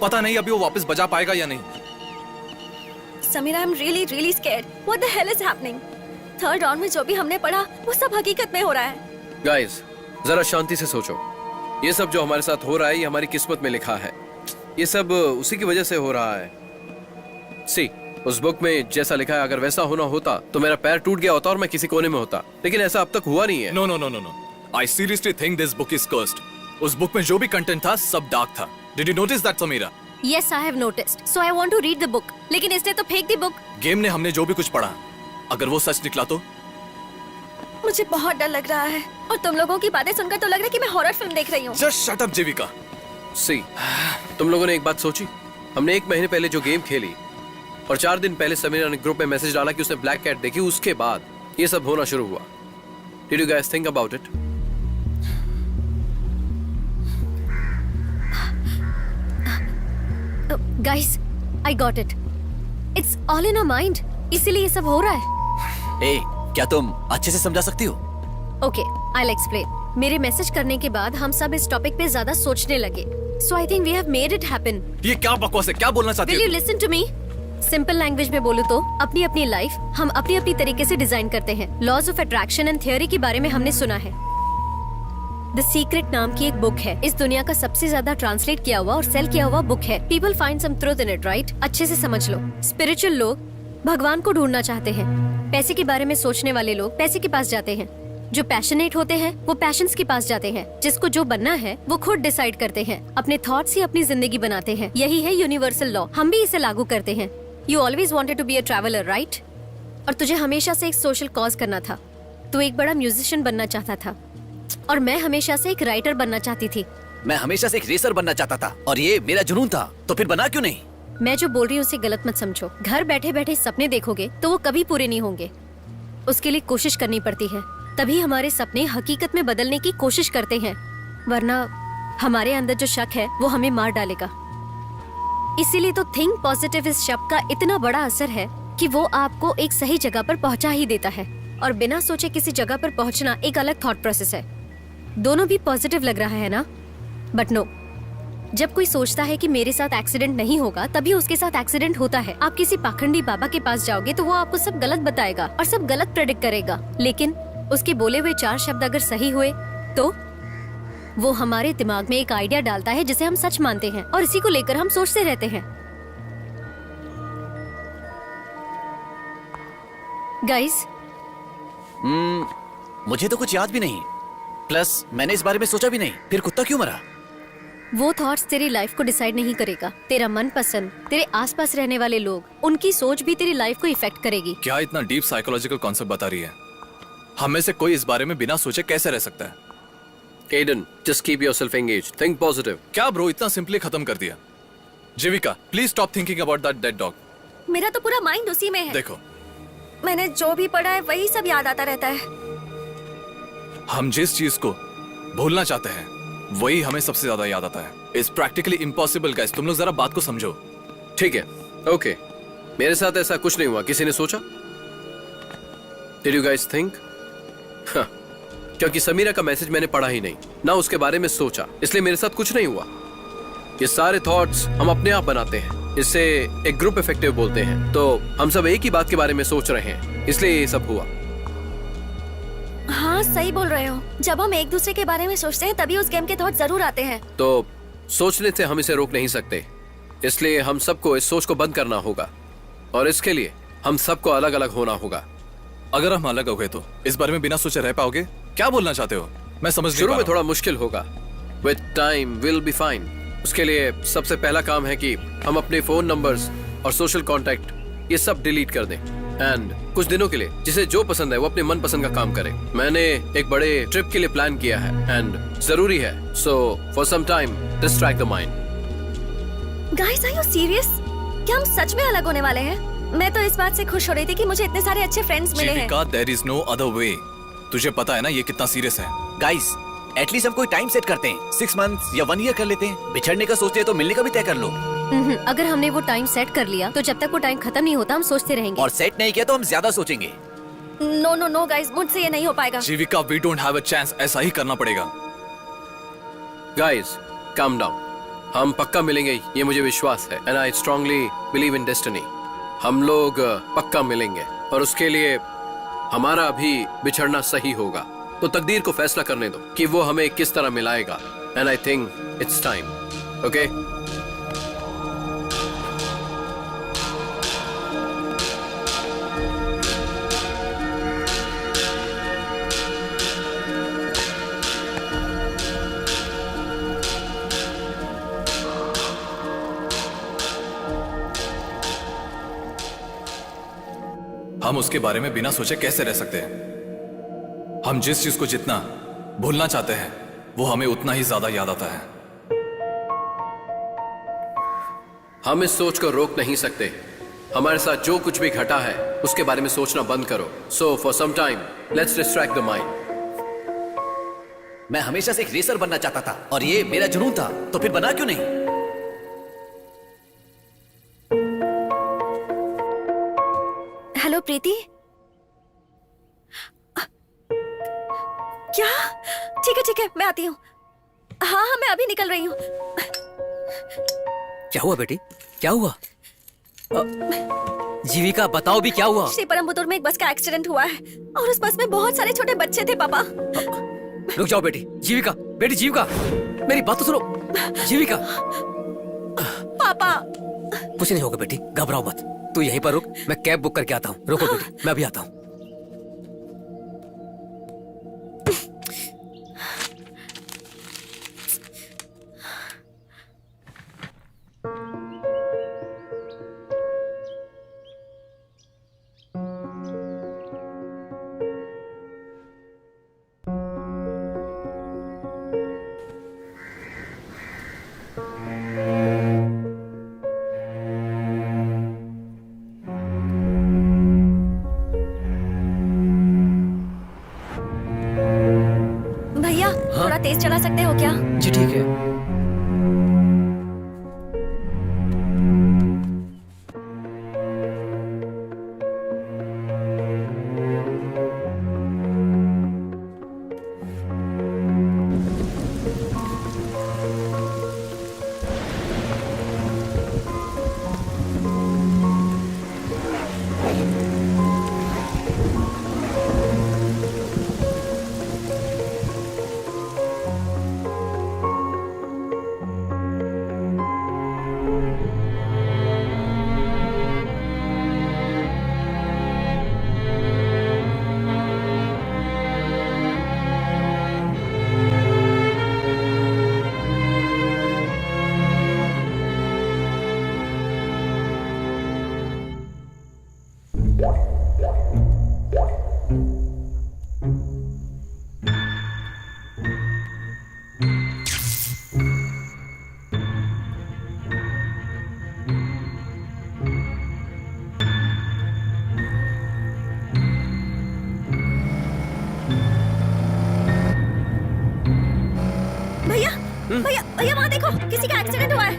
पता नहीं अभी वो वापस बजा पाएगा या नहीं। Sameera, I'm really scared. What the hell is happening? Third round में जो भी हमने पढ़ा वो सब हकीकत में हो रहा है। गाइस, जरा शांति से सोचो। ये सब जो हमारे साथ हो रहा है ये हमारी किस्मत में लिखा है। ये सब उसी की वजह से हो रहा है। सी, उस बुक में जैसा लिखा है अगर वैसा होना होता तो मेरा पैर टूट गया होता और मैं किसी कोने में होता, लेकिन ऐसा अब तक हुआ नहीं है। No no no no no, I seriously think this book is cursed. उस बुक में जो भी कंटेंट था सब डार्क था। Did you notice that, Samira? Yes, I have noticed. So I want to read the book. लेकिन इसने तो फेंक दी बुक। गेम ने हमने जो भी कुछ पढ़ा, अगर वो सच निकला तो? मुझे बहुत डर लग रहा है और तुम लोगों की बातें सुनकर तो लग रहा है कि मैं हॉरर फिल्म देख रही हूँ। Just shut up, जीविका। सी, तुम लोगों ने एक बात सोची? हमने 1 महीने पहले जो गेम खेली और 4 दिन पहले समीरा ने ग्रुप में मैसेज डाला कि उसने ब्लैक कैट देखी, उसके बाद ये सब होना शुरू हुआ। Did you guys think about it? Guys, I got it. It's all in our mind. इसीलिए ये सब हो रहा है। ए, क्या तुम अच्छे से समझा सकती हो? Okay, I'll explain. मेरे मैसेज करने के बाद हम सब इस टॉपिक पे ज्यादा सोचने लगे। So I think we have made it happen. ये क्या बकवास है? क्या बोलना चाहती Will हो you listen to me? Simple language में बोलूं तो अपनी अपनी लाइफ हम अपनी अपनी तरीके से डिजाइन करते हैं। Laws of attraction and theory के बारे में हमने सुना है। द सीक्रेट नाम की एक बुक है, इस दुनिया का सबसे ज्यादा ट्रांसलेट किया हुआ और सेल किया हुआ बुक है। People find some truth in it, right? अच्छे से समझ लो, स्पिरिचुअल लोग भगवान को ढूंढना चाहते हैं। पैसे के बारे में सोचने वाले लोग पैसे के पास जाते हैं। जो पैशनेट होते हैं वो पैशंस के पास जाते हैं। जिसको जो बनना है वो खुद डिसाइड करते हैं, अपने थॉट्स ही अपनी जिंदगी बनाते हैं। यही है यूनिवर्सल लॉ, हम भी इसे लागू करते हैं। You always wanted to be a traveller, right? और तुझे हमेशा से एक सोशल कॉज करना था। तू एक बड़ा म्यूजिशियन बनना चाहता था और मैं हमेशा से एक राइटर बनना चाहती थी। मैं हमेशा से एक रेसर बनना चाहता था और ये मेरा जुनून था, तो फिर बना क्यों नहीं? मैं जो बोल रही हूँ उसे गलत मत समझो। घर बैठे बैठे सपने देखोगे तो वो कभी पूरे नहीं होंगे। उसके लिए कोशिश करनी पड़ती है, तभी हमारे सपने हकीकत में बदलने की कोशिश करते हैं। वरना हमारे अंदर जो शक है वो हमें मार डालेगा। इसीलिए तो थिंक पॉजिटिव इस शब्द का इतना बड़ा असर है कि वो आपको एक सही जगह पर पहुंचा ही देता है। और बिना सोचे किसी जगह पर पहुंचना एक अलग थॉट प्रोसेस है। दोनों भी पॉजिटिव लग रहा है ना? बट नो, जब कोई सोचता है कि मेरे साथ एक्सीडेंट नहीं होगा तभी उसके साथ एक्सीडेंट होता है। आप किसी पाखंडी बाबा के पास जाओगे तो वो आपको सब गलत बताएगा और सब गलत प्रेडिक्ट करेगा, लेकिन उसके बोले हुए 4 शब्द अगर सही हुए तो वो हमारे दिमाग में एक आइडिया डालता है जिसे हम सच मानते हैं और इसी को लेकर हम सोचते रहते हैं। गाइस, मुझे तो कुछ याद भी नहीं, प्लस मैंने इस बारे में सोचा भी नहीं। फिर कुत्ता क्यों मरा? वो थॉट्स तेरी लाइफ को डिसाइड नहीं करेगा। तेरा मनपसंद, तेरे आसपास रहने वाले लोग, उनकी सोच भी तेरी लाइफ को इफेक्ट करेगी। क्या इतना डीप साइकोलॉजिकल कॉन्सेप्ट बता रही है? हम में से कोई इस बारे में बिना सोचे कैसे रह सकता है? Aiden, just keep yourself engaged. Think positive. क्या ब्रो, इतना सिंपली खत्म कर दिया? Jeevika, please stop thinking about that dead dog. मेरा तो पूरा माइंड उसी में है। देखो, मैंने जो भी पढ़ा है वही सब याद आता रहता है। हम जिस चीज को भूलना चाहते हैं वही हमें सबसे ज्यादा याद आता है। इट्स प्रैक्टिकली इम्पॉसिबल गाइस, तुम लोग जरा बात को समझो। ठीक है, ओके। मेरे साथ ऐसा कुछ नहीं हुआ। किसी ने सोचा? Did you guys think? हाँ, क्योंकि समीरा का मैसेज मैंने पढ़ा ही नहीं, ना उसके बारे में सोचा, इसलिए मेरे साथ कुछ नहीं हुआ। ये सारे थॉट्स हम अपने आप बनाते हैं, इसे एक ग्रुप इफेक्टिव बोलते हैं। तो हम सब एक ही बात के बारे में सोच रहे हैं, इसलिए ये सब हुआ। हाँ, सही बोल रहे हो। जब हम एक दूसरे के बारे में सोचते हैं तभी उस गेम के थॉट जरूर आते हैं। तो सोचने से हम इसे रोक नहीं सकते, इसलिए हम सबको इस सोच को बंद करना होगा और इसके लिए हम सबको अलग अलग होना होगा। अगर हम अलग हो गए तो इस बारे में बिना सोचे रह पाओगे? क्या बोलना चाहते हो? मैं समझ नहीं शुरू पा में रहा थोड़ा मुश्किल होगा। With time will be fine. उसके लिए सबसे पहला काम है कि हम अपने फोन नंबर्स और सोशल कांटेक्ट ये सब डिलीट कर दें एंड कुछ दिनों के लिए जिसे जो पसंद है वो अपने मन पसंद का काम करे। मैंने एक बड़े ट्रिप के लिए प्लान किया है एंड जरूरी है, so for some time distract the mind. Guys, are you serious? क्या हम सच में अलग होने वाले हैं? मैं तो इस बात से खुश हो रही थी कि मुझे इतने सारे अच्छे फ्रेंड्स मिले हैं। Jeevika, there is no other way. तुझे पता है ना ये कितना सीरियस है। गाइस, एटलीस्ट हम कोई टाइम सेट करते हैं। 6 मंथ्स या 1 ईयर कर लेते हैं। बिछड़ने का सोचते हैं तो मिलने का भी तय कर लो। अगर हमने वो टाइम सेट कर लिया तो जब तक वो टाइम खत्म नहीं होता हम सोचते रहेंगे। और सेट नहीं किया तो हम ज्यादा सोचेंगे। नो नो नो गाइस, मुझसे ये नहीं हो पाएगा। Jeevika, we don't have a chance. ऐसा ही करना पड़ेगा। Guys, calm down. हम पक्का मिलेंगे, ये मुझे विश्वास है and I strongly believe in destiny. हम लोग पक्का मिलेंगे और उसके लिए हमारा अभी बिछड़ना सही होगा। तो तकदीर को फैसला करने दो कि वो हमें किस तरह मिलाएगा and I think it's time. Okay, हम उसके बारे में बिना सोचे कैसे रह सकते हैं? हम जिस चीज को जितना भूलना चाहते हैं वो हमें उतना ही ज्यादा याद आता है। हम इस सोच को रोक नहीं सकते। हमारे साथ जो कुछ भी घटा है उसके बारे में सोचना बंद करो। So for some time let's distract the mind. मैं हमेशा से एक रेसर बनना चाहता था और ये मेरा जुनून था, तो फिर बना क्यों नहीं? हेलो प्रीति। क्या? ठीक है मैं आती हूँ। हाँ, मैं अभी निकल रही हूँ। क्या हुआ बेटी, क्या हुआ? जीविका बताओ भी क्या हुआ? श्री परमपुर में एक बस का एक्सीडेंट हुआ है और उस बस में बहुत सारे छोटे बच्चे थे पापा। रुक जाओ बेटी, जीविका, बेटी जीविका, मेरी बात तो सुनो। जीविका, पापा कुछ नहीं होगा बेटी, घबराओ मत। तू यहीं पर रुक, मैं कैब बुक करके आता हूँ। रुको बेटी, मैं अभी आता हूँ। भैया थोड़ा तेज चला सकते हो क्या? जी ठीक है। भैया भैया भैया वहाँ देखो, किसी का एक्सीडेंट हुआ है।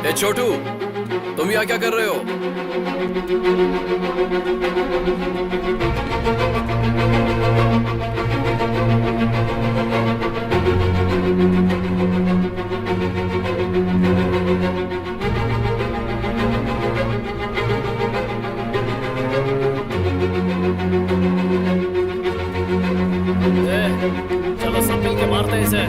ए छोटू, तुम यहाँ क्या कर रहे हो? चलो सब मिलके मारते हैं इसे।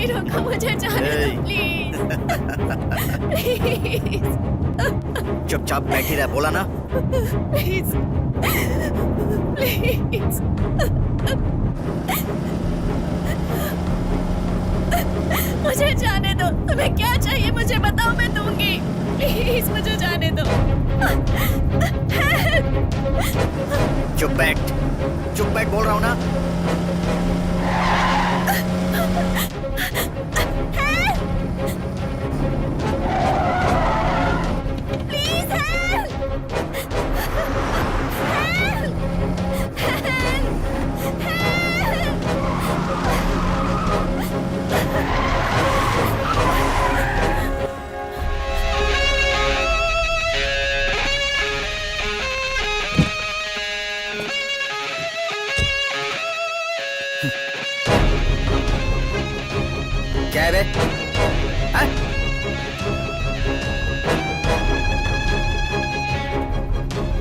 गाड़ी रोको, मुझे जाने दो प्लीज। प्लीज चुपचाप बैठी रह, बोला ना। प्लीज प्लीज मुझे जाने दो। तुम्हें क्या चाहिए मुझे बताओ, मैं दूंगी। प्लीज मुझे जाने दो। चुप बैठ बोल रहा हूँ ना। प्लीज क्या है बे? हैं?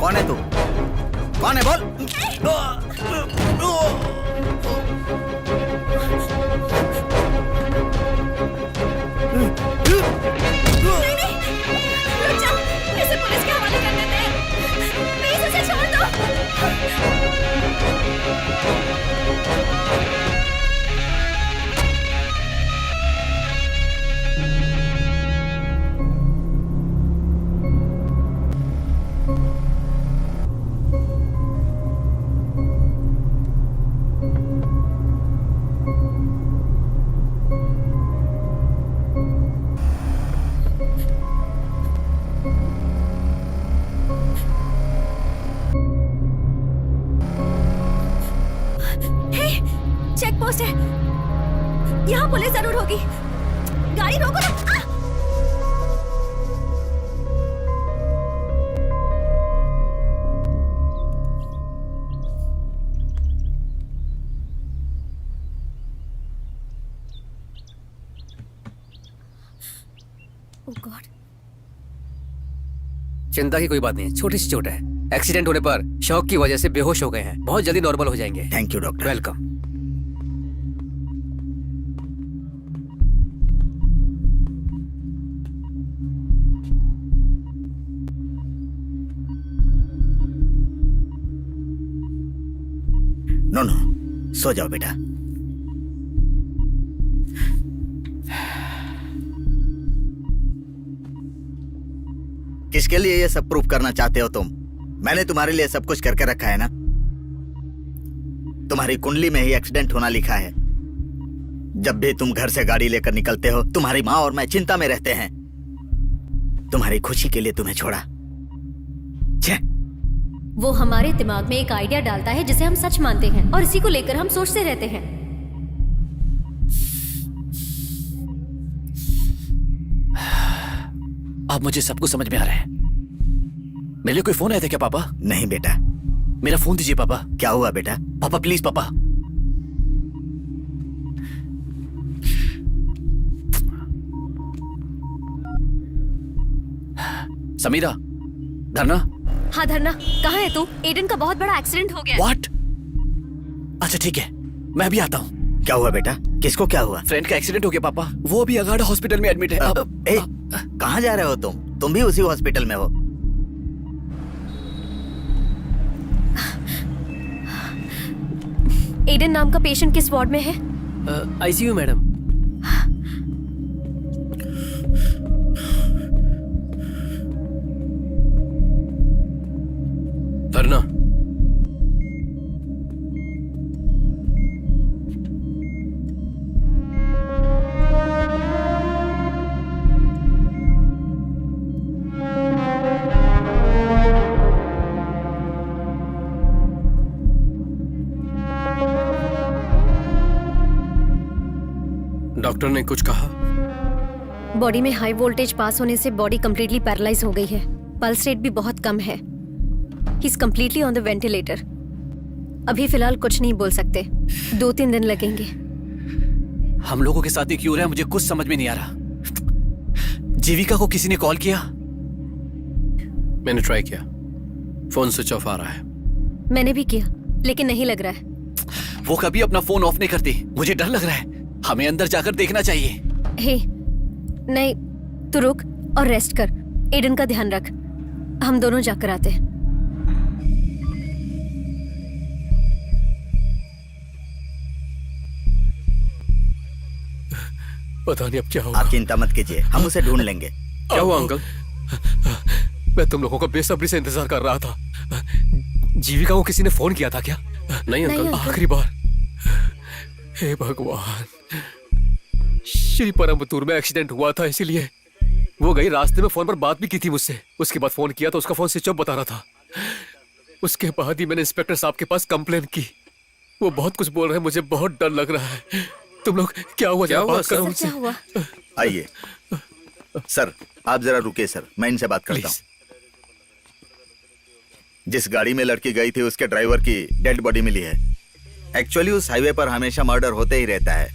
कौन है तू? कौन है बोल? रुक जाओ, इसे पुलिस के हवाले कर देते हैं। प्लीज उसे छोड़ दो। चेक पोस्ट है, यहाँ पुलिस जरूर होगी। गाड़ी रोको ना। ओह गॉड, चिंता की कोई बात नहीं, छोटी सी चोट है। एक्सीडेंट होने पर शॉक की वजह से बेहोश हो गए हैं, बहुत जल्दी नॉर्मल हो जाएंगे। Thank you doctor. Welcome. No सो जाओ बेटा। किसके लिए ये सब प्रूफ करना चाहते हो तुम? मैंने तुम्हारे लिए सब कुछ करके रखा है ना। तुम्हारी कुंडली में ही एक्सीडेंट होना लिखा है। जब भी तुम घर से गाड़ी लेकर निकलते हो, तुम्हारी माँ और मैं चिंता में रहते हैं। तुम्हारी खुशी के लिए तुम्हें छोड़ा। छे। वो हमारे दिमाग में एक आइडिया डालता है जिसे हम सच मानते हैं और इसी को लेकर हम सोचते रहते हैं। अब मुझे सब कुछ समझ में आ रहा है। मेरे लिए कोई फोन आया था क्या पापा? नहीं बेटा। मेरा फोन दीजिए पापा। क्या हुआ बेटा? पापा प्लीज पापा। समीरा, धरना। हाँ धरना, कहाँ है तू? एडन का बहुत बड़ा एक्सीडेंट हो गया। व्हाट? अच्छा ठीक है, मैं भी आता हूँ। क्या हुआ बेटा? किसको क्या हुआ? फ्रेंड का एक्सीडेंट हो गया पापा, वो अभी अगाड़ा हॉस्पिटल में एडमिट है। कहाँ जा रहे हो तुम? तुम भी उसी हॉस्पिटल में हो? एडन नाम का पेशेंट किस वार्ड में है? ICU madam. धरना। डॉक्टर ने कुछ कहा? बॉडी में हाई वोल्टेज पास होने से बॉडी कंप्लीटली पैरालाइज हो गई है। पल्स रेट भी बहुत कम है। He is completely on the ventilator. अभी फिलहाल कुछ नहीं बोल सकते, 2-3 दिन लगेंगे। हम लोगों के साथ ही क्यों हो रहा है, मुझे कुछ समझ में नहीं आ रहा। जीविका को किसी ने कॉल किया? मैंने ट्राई किया, फोन स्विच ऑफ आ रहा है। मैंने भी किया, लेकिन नहीं लग रहा है। वो कभी अपना फोन ऑफ नहीं करती, मुझे डर लग रहा है। हमें अंदर जाकर देखना चाहिए। हे, नहीं, तू रुक और रेस्ट कर। एडन का ध्यान रख। हम दोनों जाकर आते हैं। पता नहीं अब क्या होगा। आप चिंता मत कीजिए, हम उसे ढूंढ लेंगे। क्या हुआ अंकल? मैं तुम लोगों का बेसब्री से इंतजार कर रहा था। जीविका को किसी ने फोन किया था क्या? नहीं अंकल, आखिरी बार। हे भगवान, श्री परमपुर में एक्सीडेंट हुआ था, इसीलिए वो गई। रास्ते में फोन पर बात भी की थी मुझसे। उसके बाद फोन किया तो उसका फोन स्विच ऑफ बता रहा था। उसके बाद ही मैंने इंस्पेक्टर साहब के पास कंप्लेन की। वो बहुत कुछ बोल रहे हैं, मुझे बहुत डर लग रहा है। तुम लोग क्या हुआ? बात करो उनसे। क्या हुआ? आइए सर, आप जरा रुकिए सर, मैं इनसे बात करता हूँ। जिस गाड़ी में लड़की गई थी उसके ड्राइवर की डेड बॉडी मिली है। एक्चुअली उस हाईवे पर हमेशा मर्डर होते ही रहता है।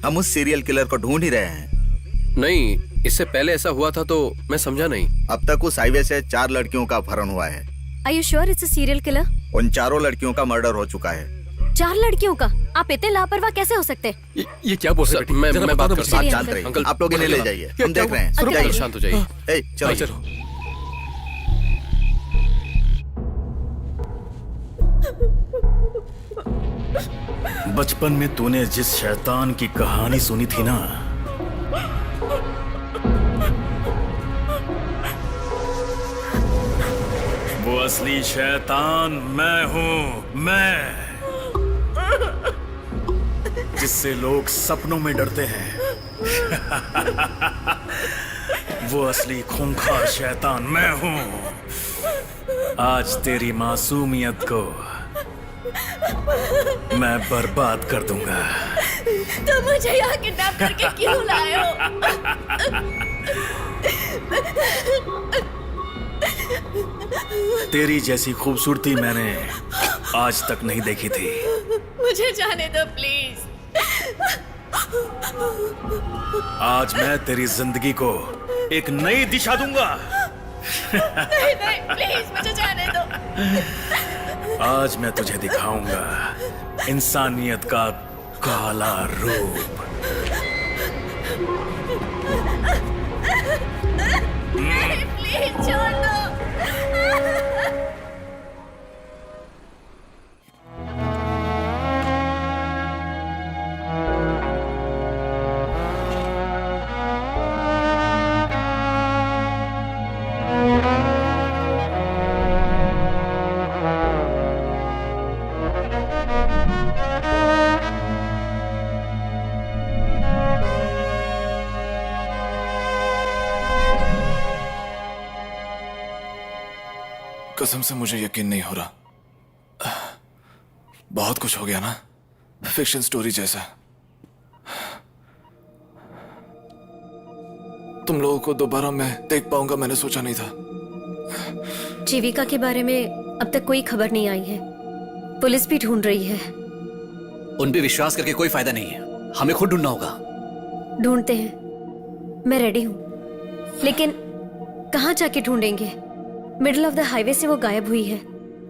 हम उस सीरियल किलर को ढूंढ ही रहे हैं। नहीं, इससे पहले ऐसा हुआ था तो मैं समझा नहीं। अब तक उस हाईवे से 4 लड़कियों का अपहरण हुआ है। Are you sure it's a serial killer? उन चारों लड़कियों का मर्डर हो चुका है। 4 लड़कियों का? आप इतने लापरवाह कैसे हो सकते? ये क्या बोल रहे हैं? मैं बात करता आप हूँ। जानते रहिए, अंकल, आप लोग इन्हें ले जाइए, हम देख रहे हैं। Okay. जाइए। शांत हो जाइए। ए, चलो चलो। बचपन में तूने जिस शैतान की कहानी सुनी थी ना, वो असली शैतान मैं हूं। मैं, जिससे लोग सपनों में डरते हैं। वो असली खूंखार शैतान मैं हूं। आज तेरी मासूमियत को मैं बर्बाद कर दूंगा। तुम मुझे यहाँ किडनैप करके क्यों लाए हो? तेरी जैसी खूबसूरती मैंने आज तक नहीं देखी थी। मुझे जाने दो प्लीज। आज मैं तेरी जिंदगी को एक नई दिशा दूंगा। नहीं नहीं, प्लीज मुझे जाने दो। आज मैं तुझे दिखाऊंगा इंसानियत का काला रूप। प्लीज छोड़ दो। कसम से मुझे यकीन नहीं हो रहा। बहुत कुछ हो गया ना, फिक्शन स्टोरी जैसा। तुम लोगों को दोबारा मैं देख पाऊंगा, मैंने सोचा नहीं था। जीविका के बारे में अब तक कोई खबर नहीं आई है। पुलिस भी ढूंढ रही है। उन पे विश्वास करके कोई फायदा नहीं है, हमें खुद ढूंढना होगा। ढूंढते हैं, मैं रेडी हूँ। लेकिन कहाँ जाके ढूंढेंगे? मिडिल ऑफ द हाईवे से वो गायब हुई है।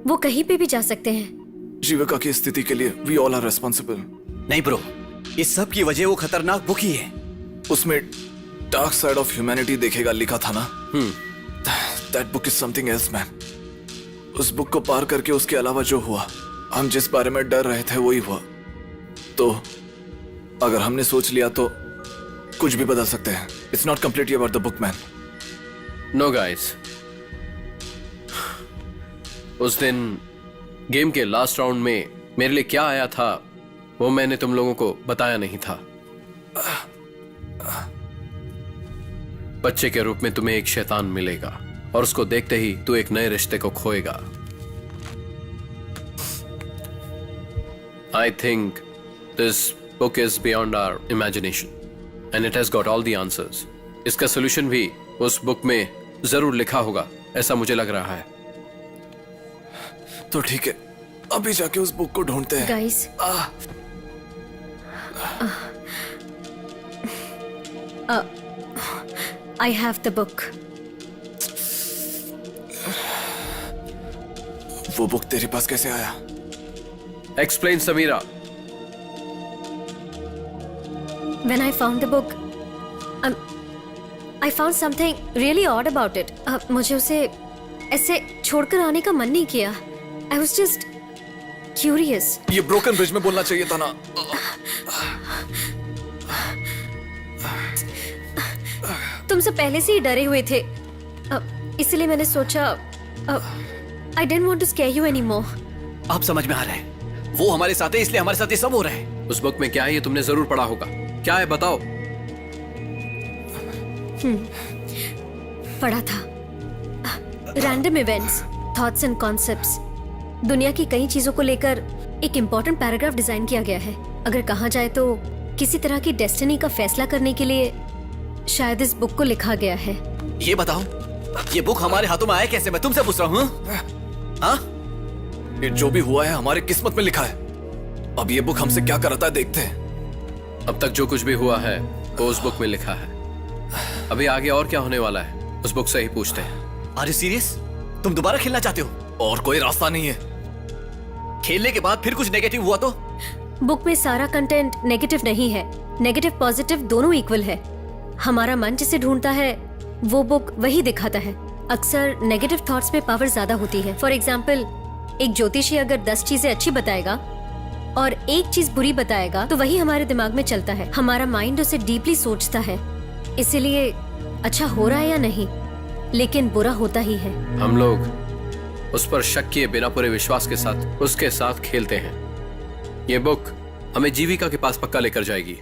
वो कहीं पे भी जा सकते हैं। जीविका की स्थिति के लिए वी ऑल आर रेस्पॉन्सिबल। नहीं ब्रो, इस सब की वजह वो खतरनाक बुक ही है। उसमें डार्क साइड ऑफ ह्यूमैनिटी देखेगा लिखा था ना। That book is something else man. उस बुक को पार करके उसके अलावा जो हुआ, हम जिस बारे में डर रहे थे वही हुआ। तो अगर हमने सोच लिया तो कुछ भी बदल सकते हैं। It's not completely about the book man. No guys, उस दिन गेम के लास्ट राउंड में मेरे लिए क्या आया था वो मैंने तुम लोगों को बताया नहीं था। बच्चे के रूप में तुम्हें एक शैतान मिलेगा और उसको देखते ही तू एक नए रिश्ते को खोएगा। I think this book is beyond our imagination and it has got all the answers. इसका सोल्यूशन भी उस बुक में जरूर लिखा होगा, ऐसा मुझे लग रहा है। तो ठीक है, अभी जाके उस बुक को ढूंढते हैं। Guys, I have the book. वो बुक तेरे पास कैसे आया? Explain Sameera. When I found the book, I found something really odd about it. मुझे उसे ऐसे छोड़कर आने का मन नहीं किया. I was just curious. ये ब्रोकन ब्रिज में बोलना चाहिए था ना. तुम सब पहले से ही डरे हुए थे, इसलिए मैंने सोचा I didn't want to scare you anymore. अब समझ में आ रहा है, वो हमारे साथ है इसलिए हमारे साथ ये सब हो रहा है. उस बुक में क्या है ये तुमने जरूर पढ़ा होगा. क्या है बताओ. पढ़ा था. Random events, thoughts and concepts. दुनिया की कई चीजों को लेकर एक इम्पोर्टेंट पैराग्राफ डिजाइन किया गया है. अगर कहा जाए तो किसी तरह की डेस्टिनी का फैसला करने के लिए शायद इस बुक को लिखा गया है. ये बताओ, ये बुक हमारे हाथों में आया कैसे? मैं तुमसे पूछ रहा हूँ. हाँ? ये जो भी हुआ है हमारे किस्मत में लिखा है. अब ये बुक हमसे क्या कराता है देखते हैं. अब तक जो कुछ भी हुआ है वो उस बुक में लिखा है. अभी आगे और क्या होने वाला है उस बुक से ही पूछते हैं. Are you serious? तुम दोबारा खेलना चाहते हो? और कोई रास्ता नहीं है. खेलने के बाद फिर कुछ नेगेटिव हुआ तो? बुक में सारा कंटेंट नेगेटिव नहीं है. नेगेटिव पॉजिटिव दोनों इक्वल है. हमारा मन जिसे ढूंढता है वो बुक वही दिखाता है. अक्सर नेगेटिव थॉट्स में पावर ज्यादा होती है. फॉर एग्जाम्पल, एक ज्योतिषी अगर 10 चीजें अच्छी बताएगा और एक चीज बुरी बताएगा तो वही हमारे दिमाग में चलता है. हमारा माइंड उसे डीपली सोचता है. इसीलिए अच्छा हो रहा है या नहीं, लेकिन बुरा होता ही है. हम लोग उस पर शक किए बिना पूरे विश्वास के साथ उसके साथ खेलते हैं. ये बुक हमें जीविका के पास पक्का लेकर जाएगी.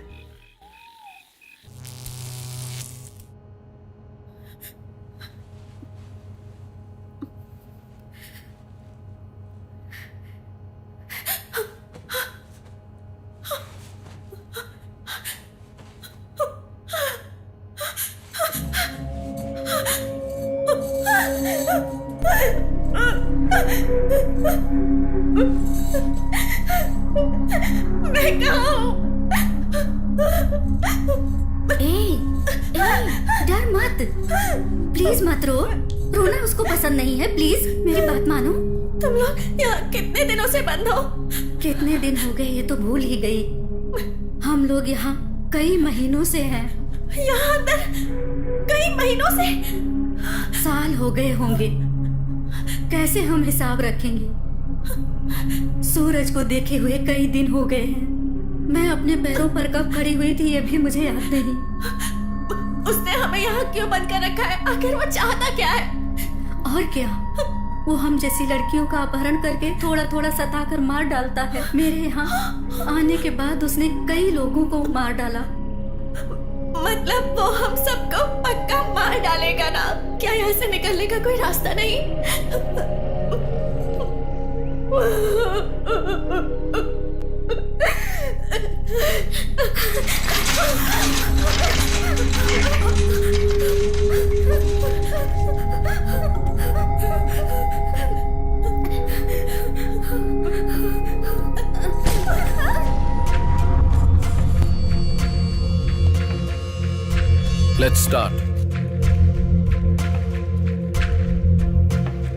डर मत, प्लीज मत रो. रोना उसको पसंद नहीं है. प्लीज मेरी बात मानो. तुम लोग यहाँ कितने दिनों से बंद हो? कितने दिन हो गए ये तो भूल ही गई. हम लोग यहाँ कई महीनों से हैं. यहाँ अंदर कई महीनों से? साल हो गए होंगे. कैसे हम हिसाब रखेंगे? सूरज को देखे हुए कई दिन हो गए हैं. मैं अपने पैरों पर कब खड़ी हुई थी ये भी मुझे याद नहीं. उसने हमें यहाँ क्यों बंद कर रखा है? आखिर वो चाहता क्या है? और क्या, वो हम जैसी लड़कियों का अपहरण करके थोड़ा थोड़ा सताकर मार डालता है. मेरे यहाँ आने के बाद उसने कई लोगों को मार डाला. मतलब वो हम सबको पक्का मार डालेगा ना? क्या यहाँ से निकलने का कोई रास्ता नहीं? Let's start.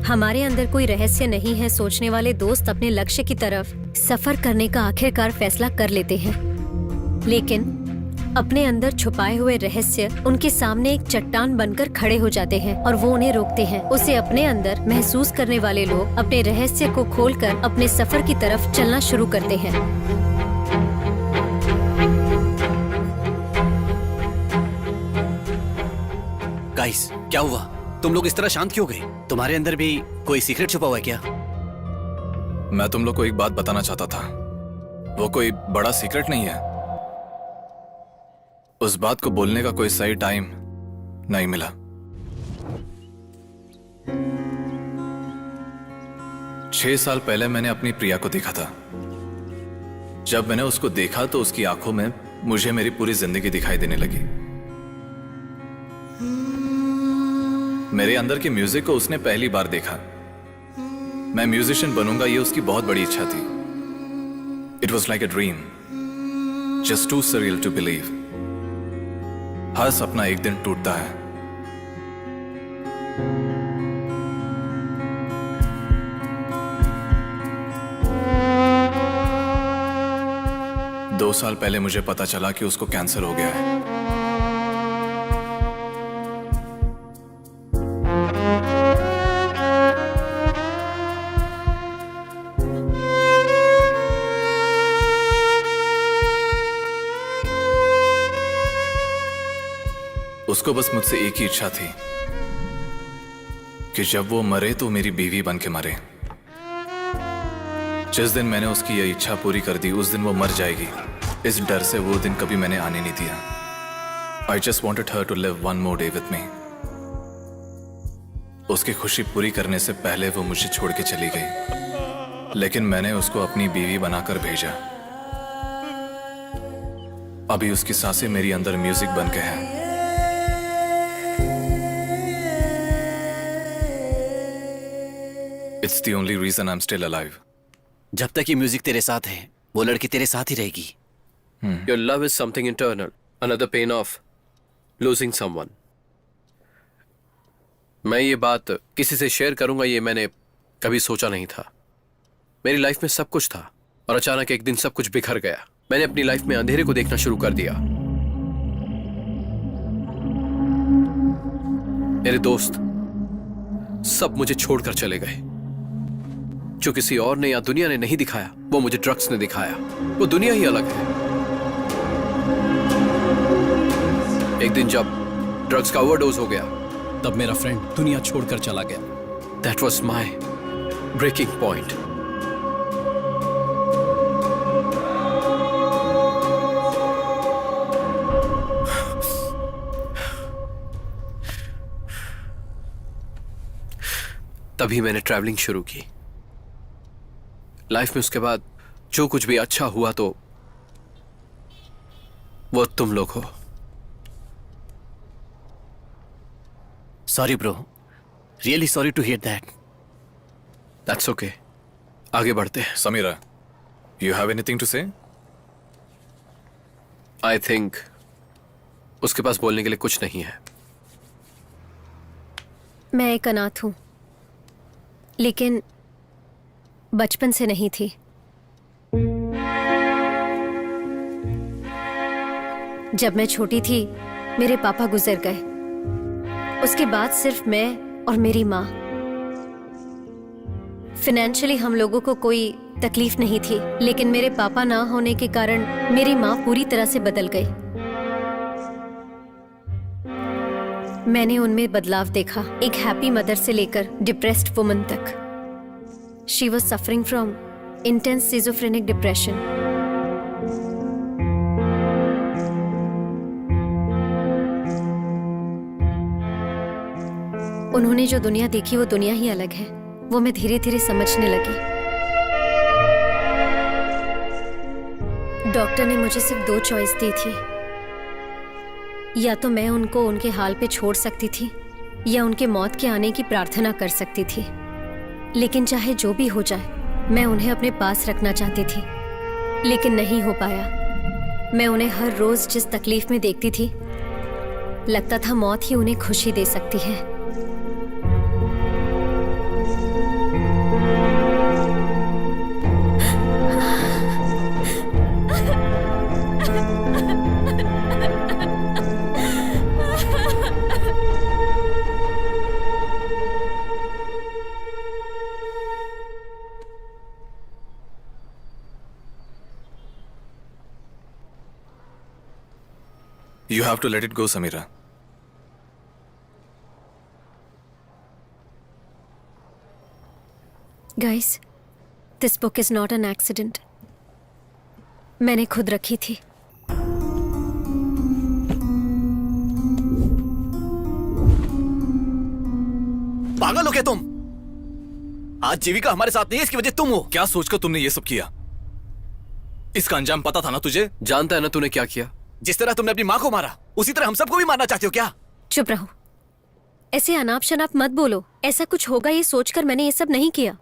हमारे अंदर कोई रहस्य नहीं है. सोचने वाले दोस्त अपने लक्ष्य की तरफ सफर करने का आखिरकार फैसला कर लेते हैं, लेकिन अपने अंदर छुपाए हुए रहस्य उनके सामने एक चट्टान बनकर खड़े हो जाते हैं और वो उन्हें रोकते हैं. उसे अपने अंदर महसूस करने वाले लोग अपने रहस्य को खोलकर अपने सफर की तरफ चलना शुरू करते हैं. गाइस, क्या हुआ? तुम लोग इस तरह शांत क्यों गए? तुम्हारे अंदर भी कोई सीक्रेट छुपा हुआ है क्या? मैं तुम लोग को एक बात बताना चाहता था. वो कोई बड़ा सीक्रेट नहीं है. उस बात को बोलने का कोई सही टाइम नहीं मिला. छह साल पहले मैंने अपनी प्रिया को देखा था. जब मैंने उसको देखा तो उसकी आंखों में मुझे मेरी पूरी जिंदगी दिखाई देने लगी. मेरे अंदर के म्यूजिक को उसने पहली बार देखा. मैं म्यूजिशियन बनूंगा ये उसकी बहुत बड़ी इच्छा थी. It was like a dream, just too surreal to believe. हर सपना एक दिन टूटता है. 2 साल पहले मुझे पता चला कि उसको कैंसर हो गया है। उसको बस मुझसे एक ही इच्छा थी कि जब वो मरे तो मेरी बीवी बन के मरे। जिस दिन मैंने उसकी यह इच्छा पूरी कर दी उस दिन वो मर जाएगी। इस डर से वो दिन कभी मैंने आने नहीं दिया। I just wanted her to live one more day with me. उसकी खुशी पूरी करने से पहले वो मुझे छोड़ के चली गई, लेकिन मैंने उसको अपनी बीवी बनाकर भेजा। अभी उसकी सांसें मेरी अंदर म्यूजिक बन के हैं। It's the only reason I'm still alive. जब तक ये म्यूजिक तेरे साथ है वो लड़की तेरे साथ ही रहेगी। Your love is something internal, another pain of losing someone. मैं ये बात किसी से शेयर करूंगा ये मैंने कभी सोचा नहीं था। मेरी लाइफ में सब कुछ था और अचानक एक दिन सब कुछ बिखर गया। मैंने अपनी लाइफ में अंधेरे को देखना शुरू कर दिया। मेरे दोस्त सब मुझे छोड़कर चले गए। जो किसी और ने या दुनिया ने नहीं दिखाया वो मुझे ड्रग्स ने दिखाया। वो दुनिया ही अलग है। एक दिन जब ड्रग्स का ओवरडोज हो गया तब मेरा फ्रेंड दुनिया छोड़कर चला गया। That was my breaking point. तभी मैंने ट्रैवलिंग शुरू की। लाइफ में उसके बाद जो कुछ भी अच्छा हुआ तो वो तुम लोग हो। Sorry bro, really sorry to hear that. That's okay, आगे बढ़ते हैं। Sameera, you have anything to say? I think उसके पास बोलने के लिए कुछ नहीं है। मैं एक अनाथ हूं, लेकिन बचपन से नहीं थी। जब मैं छोटी थी मेरे पापा गुजर गए। उसके बाद सिर्फ मैं और मेरी माँ। फाइनेंशियली हम लोगों को कोई तकलीफ नहीं थी, लेकिन मेरे पापा ना होने के कारण मेरी माँ पूरी तरह से बदल गई। मैंने उनमें बदलाव देखा, एक हैप्पी मदर से लेकर डिप्रेस्ड वुमन तक। She was suffering from intense schizophrenic depression. उन्होंने जो दुनिया देखी वो दुनिया ही अलग है। वो मैं धीरे धीरे समझने लगी। डॉक्टर ने मुझे सिर्फ 2 चॉइस दी थी, या तो मैं उनको उनके हाल पे छोड़ सकती थी या उनके मौत के आने की प्रार्थना कर सकती थी। लेकिन चाहे जो भी हो जाए मैं उन्हें अपने पास रखना चाहती थी, लेकिन नहीं हो पाया। मैं उन्हें हर रोज जिस तकलीफ में देखती थी लगता था मौत ही उन्हें खुशी दे सकती है। You have to let it go, Samira. Guys, this book is not an accident. मैंने खुद रखी थी। पागल हो क्या तुम? आज जीविका हमारे साथ नहीं है, इसकी वजह तुम हो। क्या सोचकर तुमने ये सब किया? इसका अंजाम पता था ना तुझे? जानता है ना तूने क्या किया? जिस तरह तुमने अपनी माँ को मारा उसी तरह हम सबको भी मारना चाहते हो क्या? चुप रहो, ऐसे अनाप शनाप मत बोलो। ऐसा कुछ होगा ये सोचकर मैंने ये सब नहीं किया।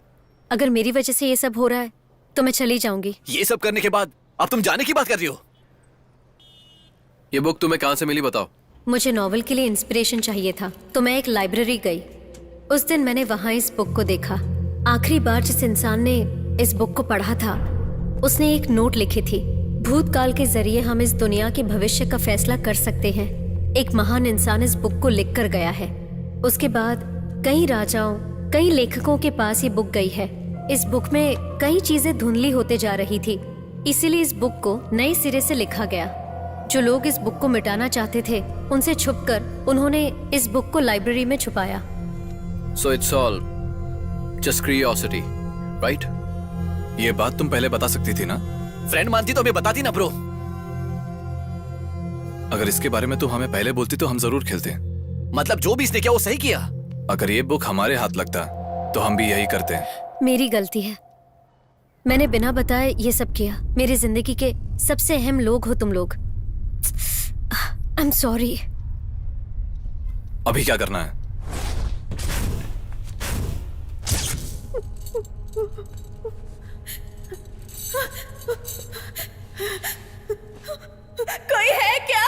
अगर मेरी वजह से ये सब हो रहा है तो मैं चली जाऊंगी। ये सब करने के बाद अब तुम जाने की बात कर रही हो? ये बुक तुम्हें कहां से मिली बताओ? मुझे नॉवल के लिए इंस्पिरेशन चाहिए था तो मैं एक लाइब्रेरी गई। उस दिन मैंने वहां इस बुक को देखा। आखिरी बार जिस इंसान ने इस बुक को पढ़ा था उसने एक नोट लिखी थी भूतकाल के जरिए हम इस दुनिया के भविष्य का फैसला कर सकते हैं। एक महान इंसान इस बुक को लिख कर गया है। उसके बाद कई राजाओं, कई लेखकों के पास ये बुक गई है। इस बुक में कई चीजें धुंधली होते जा रही थी, इसीलिए इस बुक को नए सिरे से लिखा गया। जो लोग इस बुक को मिटाना चाहते थे, उनसे छुपकर उन्होंने इस बुक को लाइब्रेरी में छुपाया। So it's all just curiosity, right? ये बात तुम पहले बता सकती थी ना? फ्रेंड मानती तो हमें बताती ना ब्रो। अगर इसके बारे में तुम हमें पहले बोलती तो हम जरूर खेलते। मतलब जो भी इसने किया वो सही किया। अगर ये बुक हमारे हाथ लगता तो हम भी यही करते। मेरी गलती है, मैंने बिना बताए ये सब किया। मेरी जिंदगी के सबसे अहम लोग हो तुम लोग। I am sorry. अभी क्या करना है? कोई है क्या?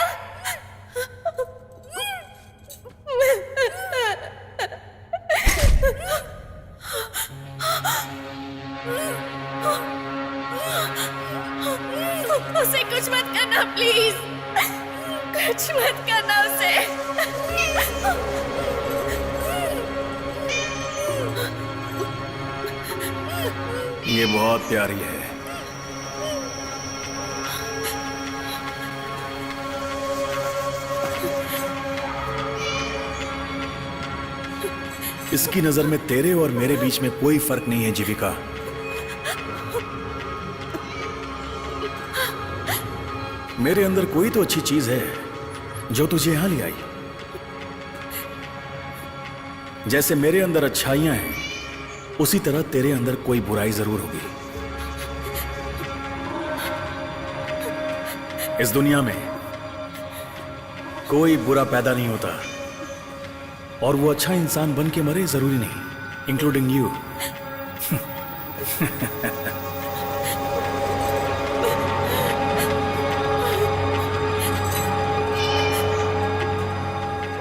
उसे कुछ मत करना प्लीज, कुछ मत करना उसे। ये बहुत प्यारी है। इसकी नजर में तेरे और मेरे बीच में कोई फर्क नहीं है जीविका। मेरे अंदर कोई तो अच्छी चीज है जो तुझे यहां ले आई। जैसे मेरे अंदर अच्छाइयां हैं, उसी तरह तेरे अंदर कोई बुराई जरूर होगी। इस दुनिया में कोई बुरा पैदा नहीं होता और वो अच्छा इंसान बन के मरे जरूरी नहीं, इंक्लूडिंग यू।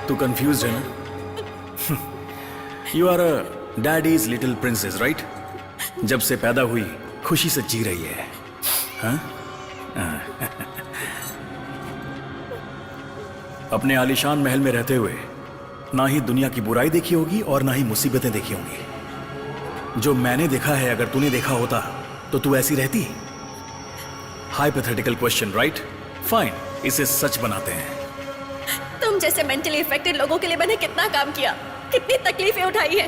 तू कंफ्यूज है ना? You are a daddy's little princess, right? जब से पैदा हुई खुशी से जी रही है, हाँ? अपने आलीशान महल में रहते हुए ना ही दुनिया की बुराई देखी होगी और ना ही मुसीबतें देखी होंगी। जो मैंने देखा है, अगर तूने देखा होता तो तू ऐसी रहती? Hypothetical question, right? फाइन, इसे सच बनाते हैं। तुम जैसे मेंटली इफेक्टेड लोगों के लिए मैंने कितना काम किया, कितनी तकलीफें उठाई है।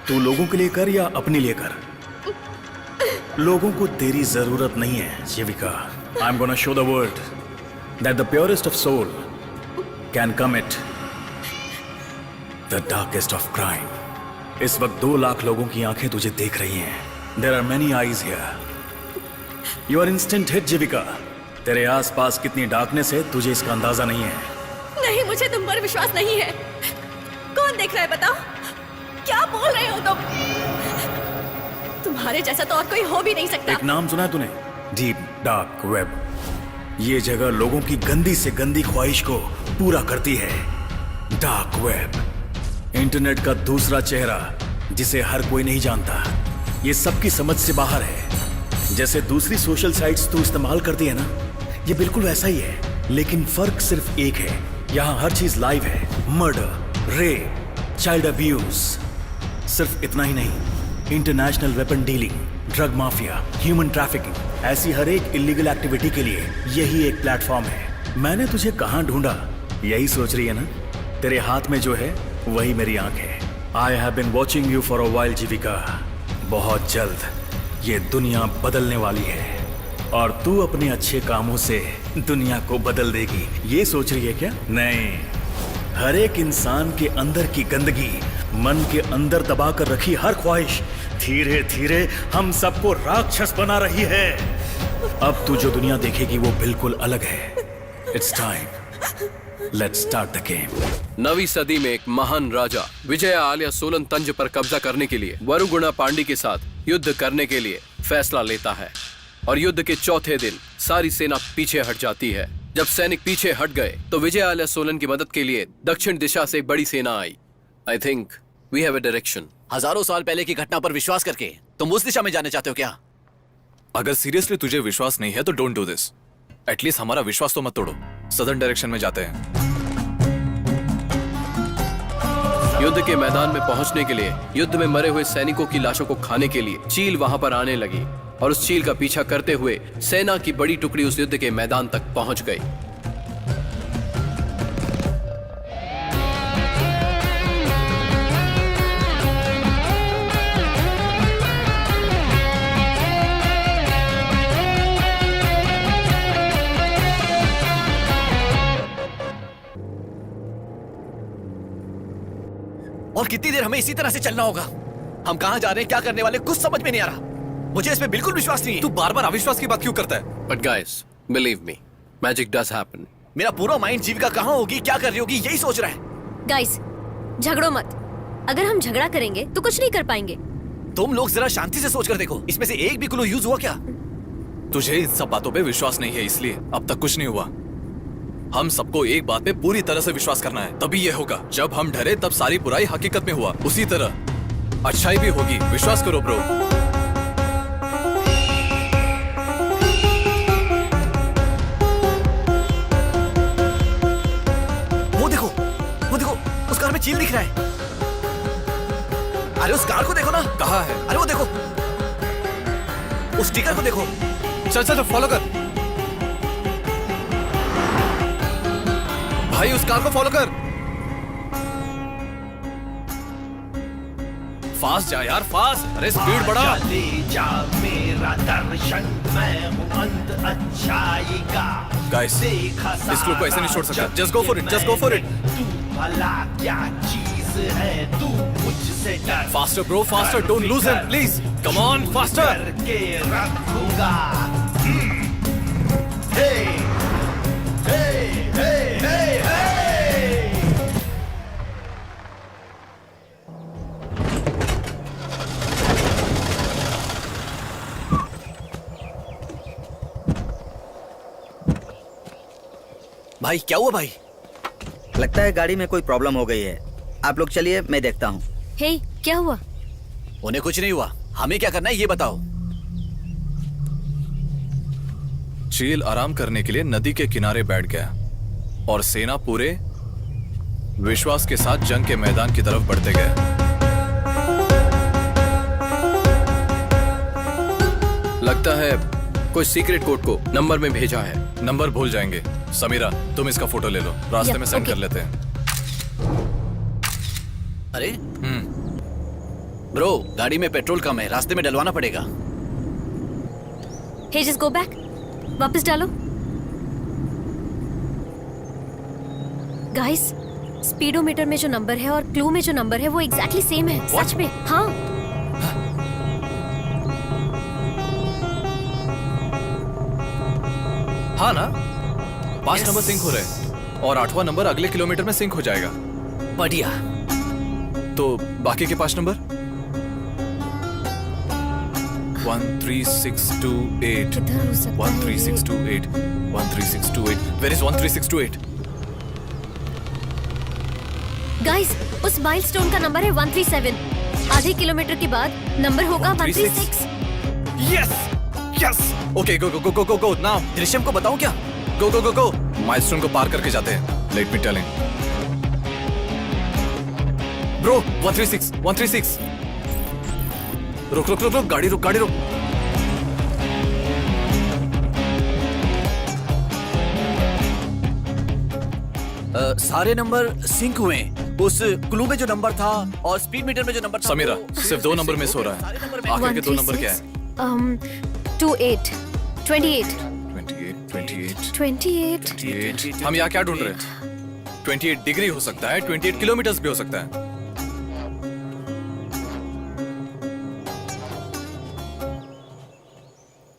तू लोगों के लिए कर या अपने लिए कर, लोगों को तेरी जरूरत नहीं है Jeevika. I am gonna show the world that the purest of soul can commit the darkest of crime. इस वक्त 2 लाख लोगों की आंखें तुझे देख रही हैं। There are many eyes here. You are instant hit Jeevika. तेरे आसपास कितनी डार्कनेस है तुझे इसका अंदाजा नहीं है। नहीं, मुझे तुम पर विश्वास नहीं है। कौन देख रहा है बताओ? क्या बोल रहे हो तुम? तुम्हारे जैसा तो और कोई हो भी नहीं सकता। एक नाम सुना है तूने? Deep dark web. ये जगह लोगों की गंदी से गंदी ख्वाहिश को पूरा करती है। डार्क वेब, इंटरनेट का दूसरा चेहरा जिसे हर कोई नहीं जानता। ये सबकी समझ से बाहर है। जैसे दूसरी सोशल साइट्स तू इस्तेमाल करती है ना, ये बिल्कुल वैसा ही है, लेकिन फर्क सिर्फ एक है। यहाँ हर चीज लाइव है। Murder, rape, child abuse. सिर्फ इतना ही नहीं, international weapon dealing, drug mafia, human trafficking, ऐसी हर एक इलीगल एक्टिविटी के लिए यही एक प्लेटफॉर्म है। मैंने तुझे कहां ढूंढा, यही सोच रही है ना? तेरे हाथ में जो है वही मेरी आंख है। I have been watching you for a while Jeevika. बहुत जल्द ये दुनिया बदलने वाली है और तू अपने अच्छे कामों से दुनिया को बदल देगी। ये सोच रही है क्या? नहीं, हर एक इंसान के अंदर की गंदगी, मन के अंदर दबा कर रखी हर ख्वाहिश धीरे धीरे हम सबको राक्षस बना रही है। अब तू जो दुनिया देखेगी वो बिल्कुल अलग है। It's time, let's start the game. 9वीं सदी में एक महान राजा विजय आलिया सोलन तंज पर कब्जा करने के लिए वरुगुणा पांडी के साथ युद्ध करने के लिए फैसला लेता है और युद्ध के चौथे दिन सारी सेना पीछे हट जाती है। जब सैनिक पीछे हट गए तो विजय आलिया सोलन की मदद के लिए दक्षिण दिशा से एक बड़ी सेना आई। I think we have a direction. हजारों साल पहले की घटना पर विश्वास करके तुम उस दिशा में जाने चाहते हो क्या? अगर सीरियसली तुझे विश्वास नहीं है तो डोंट डू दिस। एटलीस्ट हमारा विश्वास तो मत तोड़ो। सदर्न डायरेक्शन में जाते हैं। युद्ध के मैदान में पहुंचने के लिए, युद्ध में मरे हुए सैनिकों की लाशों को खाने के लिए चील वहां पर आने लगी और उस चील का पीछा करते हुए सेना की बड़ी टुकड़ी उस युद्ध के मैदान तक पहुंच गई। और कितनी देर हमें इसी तरह से चलना होगा? हम कहां जा रहे हैं, क्या करने वाले, कुछ समझ में नहीं आ रहा। मुझे इसमें बिल्कुल विश्वास नहीं है। तू बार बार अविश्वास की बात क्यों करता है? But guys, believe me, magic does happen. मेरा पूरा माइंड जीविका कहां होगी, क्या कर रही होगी, यही सोच रहा है। गाइस, झगड़ो मत। अगर हम झगड़ा करेंगे तो कुछ नहीं कर पाएंगे। तुम लोग जरा शांति से सोच कर देखो, इसमें से एक भी क्लू यूज हुआ क्या? तुझे इन सब बातों पे विश्वास नहीं है, इसलिए अब तक कुछ नहीं हुआ। हम सबको एक बात पे पूरी तरह से विश्वास करना है, तभी ये होगा। जब हम डरे तब सारी बुराई हकीकत में हुआ, उसी तरह अच्छाई भी होगी। विश्वास करो ब्रो। वो देखो, उस कार में चील दिख रहा है। अरे उस कार को देखो ना। कहाँ है? अरे वो देखो, उस स्टिकर को देखो। चल चल फॉलो कर भाई, उस कार को फॉलो कर। फास्ट जा यार, फास्ट। अरे स्पीड बढ़ा। जा मेरा दर्शन, मैं हूं अंत अच्छाई का। गाइस, इस क्लू को ऐसे नहीं छोड़ सकता। Just go for it, just go for it. तू भला क्या चीज है, तू मुझसे डर। Faster bro, faster. Don't lose him please. Come on, faster. करके रखूंगा। हे हे हे हे हे। भाई क्या हुआ भाई? लगता है गाड़ी में कोई प्रॉब्लम हो गई है। आप लोग चलिए, मैं देखता हूँ। हे, क्या हुआ? उन्हें कुछ नहीं हुआ, हमें क्या करना है ये बताओ। चील आराम करने के लिए नदी के किनारे बैठ गया और सेना पूरे विश्वास के साथ जंग के मैदान की तरफ बढ़ते गए। लगता है कोई सीक्रेट कोड को नंबर में भेजा है। नंबर भूल जाएंगे। समीरा, तुम इसका फोटो ले लो, रास्ते में सेंड कर लेते हैं। अरे ब्रो, गाड़ी में पेट्रोल कम है, रास्ते में डलवाना पड़ेगा। हे, जस्ट गो बैक। वापस डालो। गाइस, स्पीडोमीटर में जो नंबर है और क्लू में जो नंबर है वो एग्जैक्टली सेम है। सच में? हाँ। हाँ ना? 5 नंबर सिंक हो रहे हैं और 8वां नंबर अगले किलोमीटर में सिंक हो जाएगा। बढ़िया। तो बाकी के 5 नंबर 13628 किधर हो सकता है 13628 13628। Where is 13628? गाइस, उस माइलस्टोन का नंबर है 137। आधे किलोमीटर के बाद नंबर होगा 136। Yes! Yes! Okay, go, go, go, go, go, go, now! Drishyam को बताऊं क्या? Go, go, go, go! Milestone को पार करके जाते हैं। Let me tell him. Bro, 136, 136. रुक रुक रुक रुक, गाड़ी रुक, गाड़ी रुक। सारे नंबर सिंक हुए हैं। उस क्लू में जो नंबर था और स्पीड मीटर में जो नंबर था। समीरा, वो सिर्फ 2 नंबर मिस हो रहा है। आखिर के 2 नंबर क्या है? 28 28 28 28। 28। हम यहाँ क्या ढूंढ रहे हैं? 28 डिग्री हो सकता है, 28 किलोमीटर भी हो सकता है।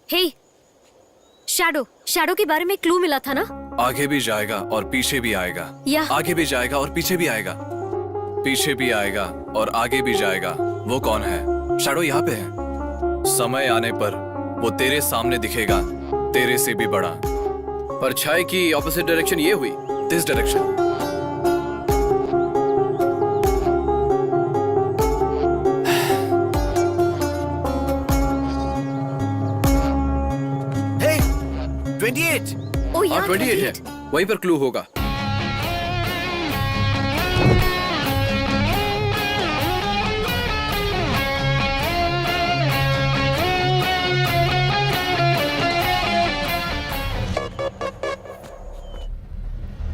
हे, शैडो के बारे में क्लू मिला था ना? आगे भी जाएगा और पीछे भी आएगा। या आगे भी जाएगा और पीछे भी आएगा। पीछे भी आएगा और आगे भी जाएगा। वो कौन है? शैडो यहाँ पे है। समय आने पर वो तेरे सामने दिखेगा, तेरे से भी बड़ा। परछाई की ऑपोजिट डायरेक्शन ये हुई। This direction. हे, 28। ओ हाँ यार 28 है, वहीं पर क्लू होगा।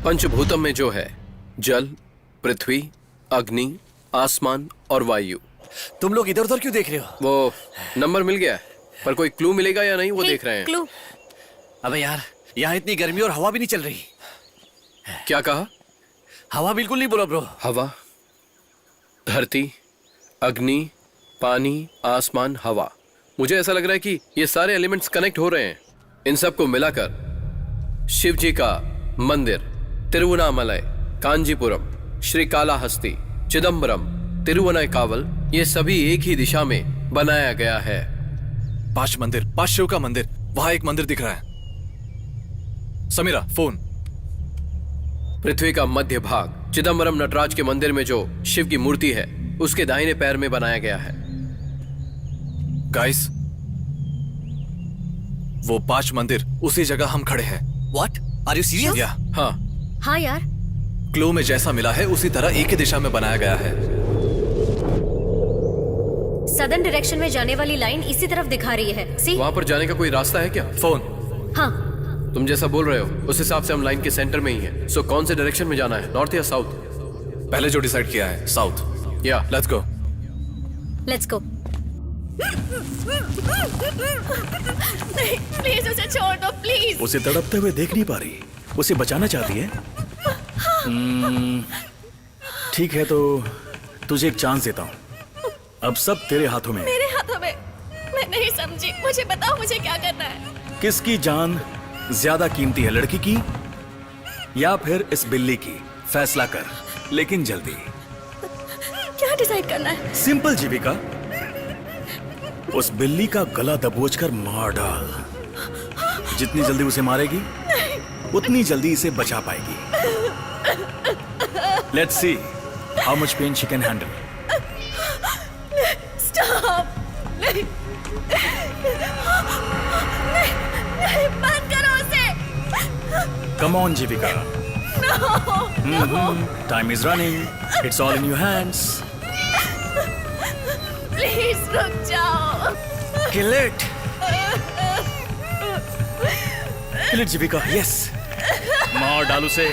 पंचभूतम में जो है जल, पृथ्वी, अग्नि, आसमान और वायु। तुम लोग इधर उधर क्यों देख रहे हो? वो नंबर मिल गया है, पर कोई क्लू मिलेगा या नहीं वो देख रहे हैं। क्लू। अबे यार, यहाँ इतनी गर्मी और हवा भी नहीं चल रही। क्या कहा? हवा बिल्कुल नहीं बोला ब्रो। हवा, धरती, अग्नि, पानी, आसमान, हवा। मुझे ऐसा लग रहा है कि ये सारे एलिमेंट्स कनेक्ट हो रहे हैं। इन सबको मिलाकर शिव जी का मंदिर तिरुवनामलई, कांजीपुरम, श्रीकालाहस्ती, चिदम्बरम, तिरुवनाईकावल, ये सभी एक ही दिशा में बनाया गया है। 5 मंदिर, 5 शिव का मंदिर। वहां एक मंदिर दिख रहा है। समीरा फोन। पृथ्वी का मध्य भाग चिदम्बरम नटराज के मंदिर में जो शिव की मूर्ति है उसके दाहिने पैर में बनाया गया है। गाइस, वो 5 मंदिर उसी जगह हम खड़े हैं। What? Are you serious? या हाँ, हाँ यार, क्लू में जैसा मिला है उसी तरह एक ही दिशा में बनाया गया है। सदर्न डायरेक्शन में जाने वाली लाइन इसी तरफ दिखा रही है। सी? वहां पर जाने का कोई रास्ता है क्या? फोन। हाँ, तुम जैसा बोल रहे हो उस हिसाब से हम लाइन के सेंटर में ही हैं। सो कौन से डायरेक्शन में जाना है, नॉर्थ या साउथ? पहले जो डिसाइड किया है साउथ। या लेट्स गो। Let's go. नहीं, प्लीज उसे छोड़ दो, प्लीज। उसे तड़पते हुए देख नहीं पा रही, उसे बचाना चाहती है। ठीक है, तो तुझे एक चांस देता हूँ। अब सब तेरे हाथों में है। मेरे हाथों में? मैं नहीं समझी, मुझे बताओ मुझे क्या करना है। किसकी जान ज्यादा कीमती है, लड़की की या फिर इस बिल्ली की? फैसला कर, लेकिन जल्दी। क्या डिसाइड करना है? सिंपल जीविका, उस बिल्ली का गला दबोचकर मार डाल। जितनी जल्दी उसे मारेगी उतनी जल्दी इसे बचा पाएगी। Let's see how much pain she can handle. Stop! नहीं, नहीं, नहीं, बंद करो उसे। Come on Jeevika. Time is running, it's all in your hands. Please रुक जाओ। Kill it, kill it Jeevika. Yes, मार डाल उसे।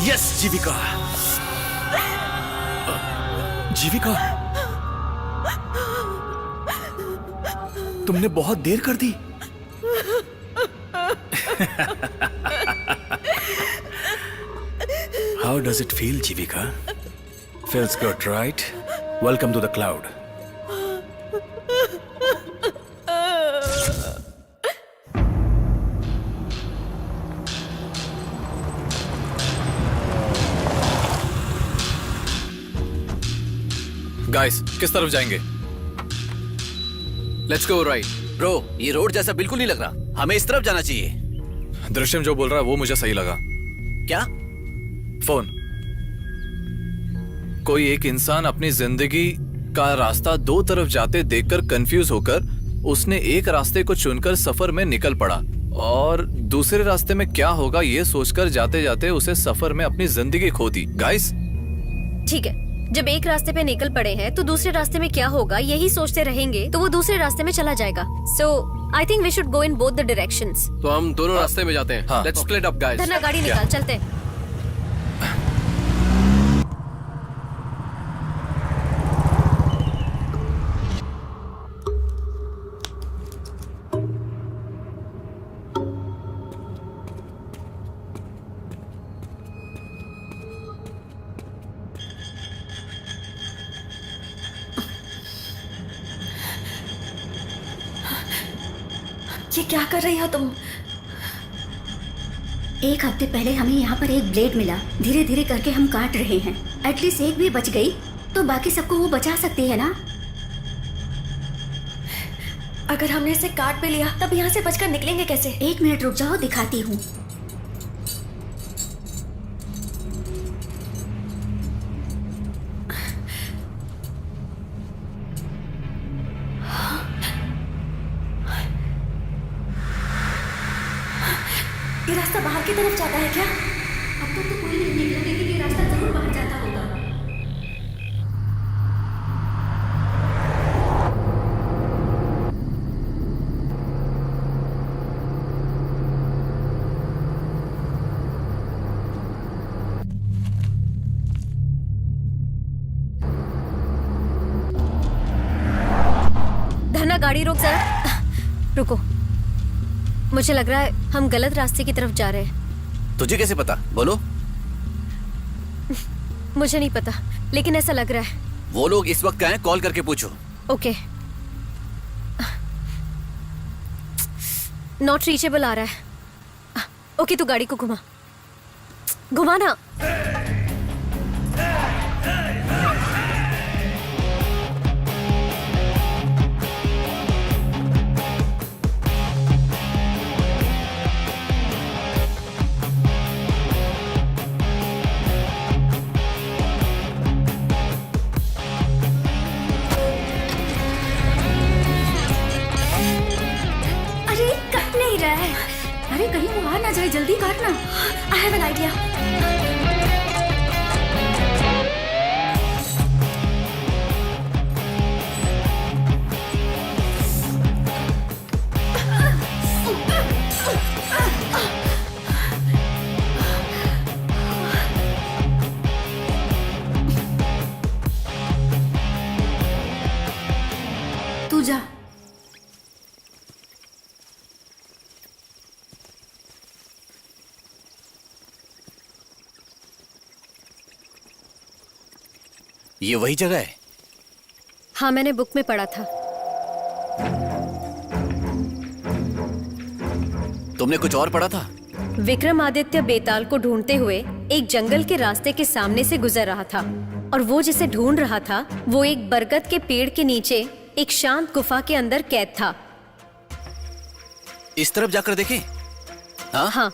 यस जीविका। जीविका, तुमने बहुत देर कर दी। How does it feel, Jivika? Feels good, right? Welcome to the cloud. Guys, किस तरफ जाएंगे? Let's go right. ब्रो, ये रोड जैसा बिल्कुल नहीं लग रहा। हमें इस तरफ जाना चाहिए। दृश्यम जो बोल रहा है वो मुझे सही लगा। क्या? फोन। कोई एक इंसान अपनी जिंदगी का रास्ता 2 तरफ जाते देखकर कंफ्यूज होकर उसने एक रास्ते को चुनकर सफर में निकल पड़ा और दूसरे रास्ते में क्या होगा ये सोचकर जाते जाते उसे सफर में अपनी जिंदगी खो दी। गाइस, ठीक है, जब एक रास्ते पे निकल पड़े हैं तो दूसरे रास्ते में क्या होगा यही सोचते रहेंगे तो वो दूसरे रास्ते में चला जाएगा। So I think we should go in both the directions. तो हम दोनों रास्ते में जाते हैं। हाँ। Let's split up guys. धरना गाड़ी निकाल, चलते हैं। ये क्या कर रही हो तुम? एक हफ्ते पहले हमें यहाँ पर एक ब्लेड मिला। धीरे धीरे करके हम काट रहे हैं। एटलीस्ट एक भी बच गई तो बाकी सबको वो बचा सकती है ना। अगर हमने इसे काट भी लिया तब यहाँ से बचकर निकलेंगे कैसे? 1 मिनट रुक जाओ, दिखाती हूँ। ये रास्ता बाहर की तरफ जाता है क्या? अब तक तो कोई नहीं निकला, लेकिन ये रास्ता जरूर बाहर जाता होगा। धना गाड़ी रोक जरा। रुको, मुझे लग रहा है हम गलत रास्ते की तरफ जा रहे हैं। तुझे कैसे पता? बोलो। मुझे नहीं पता, लेकिन ऐसा लग रहा है। वो लोग इस वक्त कहाँ हैं? कॉल करके पूछो। ओके। नॉट रीचेबल आ रहा है। ओके, तू गाड़ी को घुमा, घुमा ना। अरे कहीं वो आ ना जाए, जल्दी काटना। I have an idea. तू जा। ये वही जगह है? हाँ, मैंने बुक में पढ़ा था। तुमने कुछ और पढ़ा था? विक्रमादित्य बेताल को ढूंढते हुए एक जंगल के रास्ते के सामने से गुजर रहा था, और वो जिसे ढूंढ रहा था वो एक बरगद के पेड़ के नीचे एक शांत गुफा के अंदर कैद था। इस तरफ जाकर देखें? हाँ? हाँ।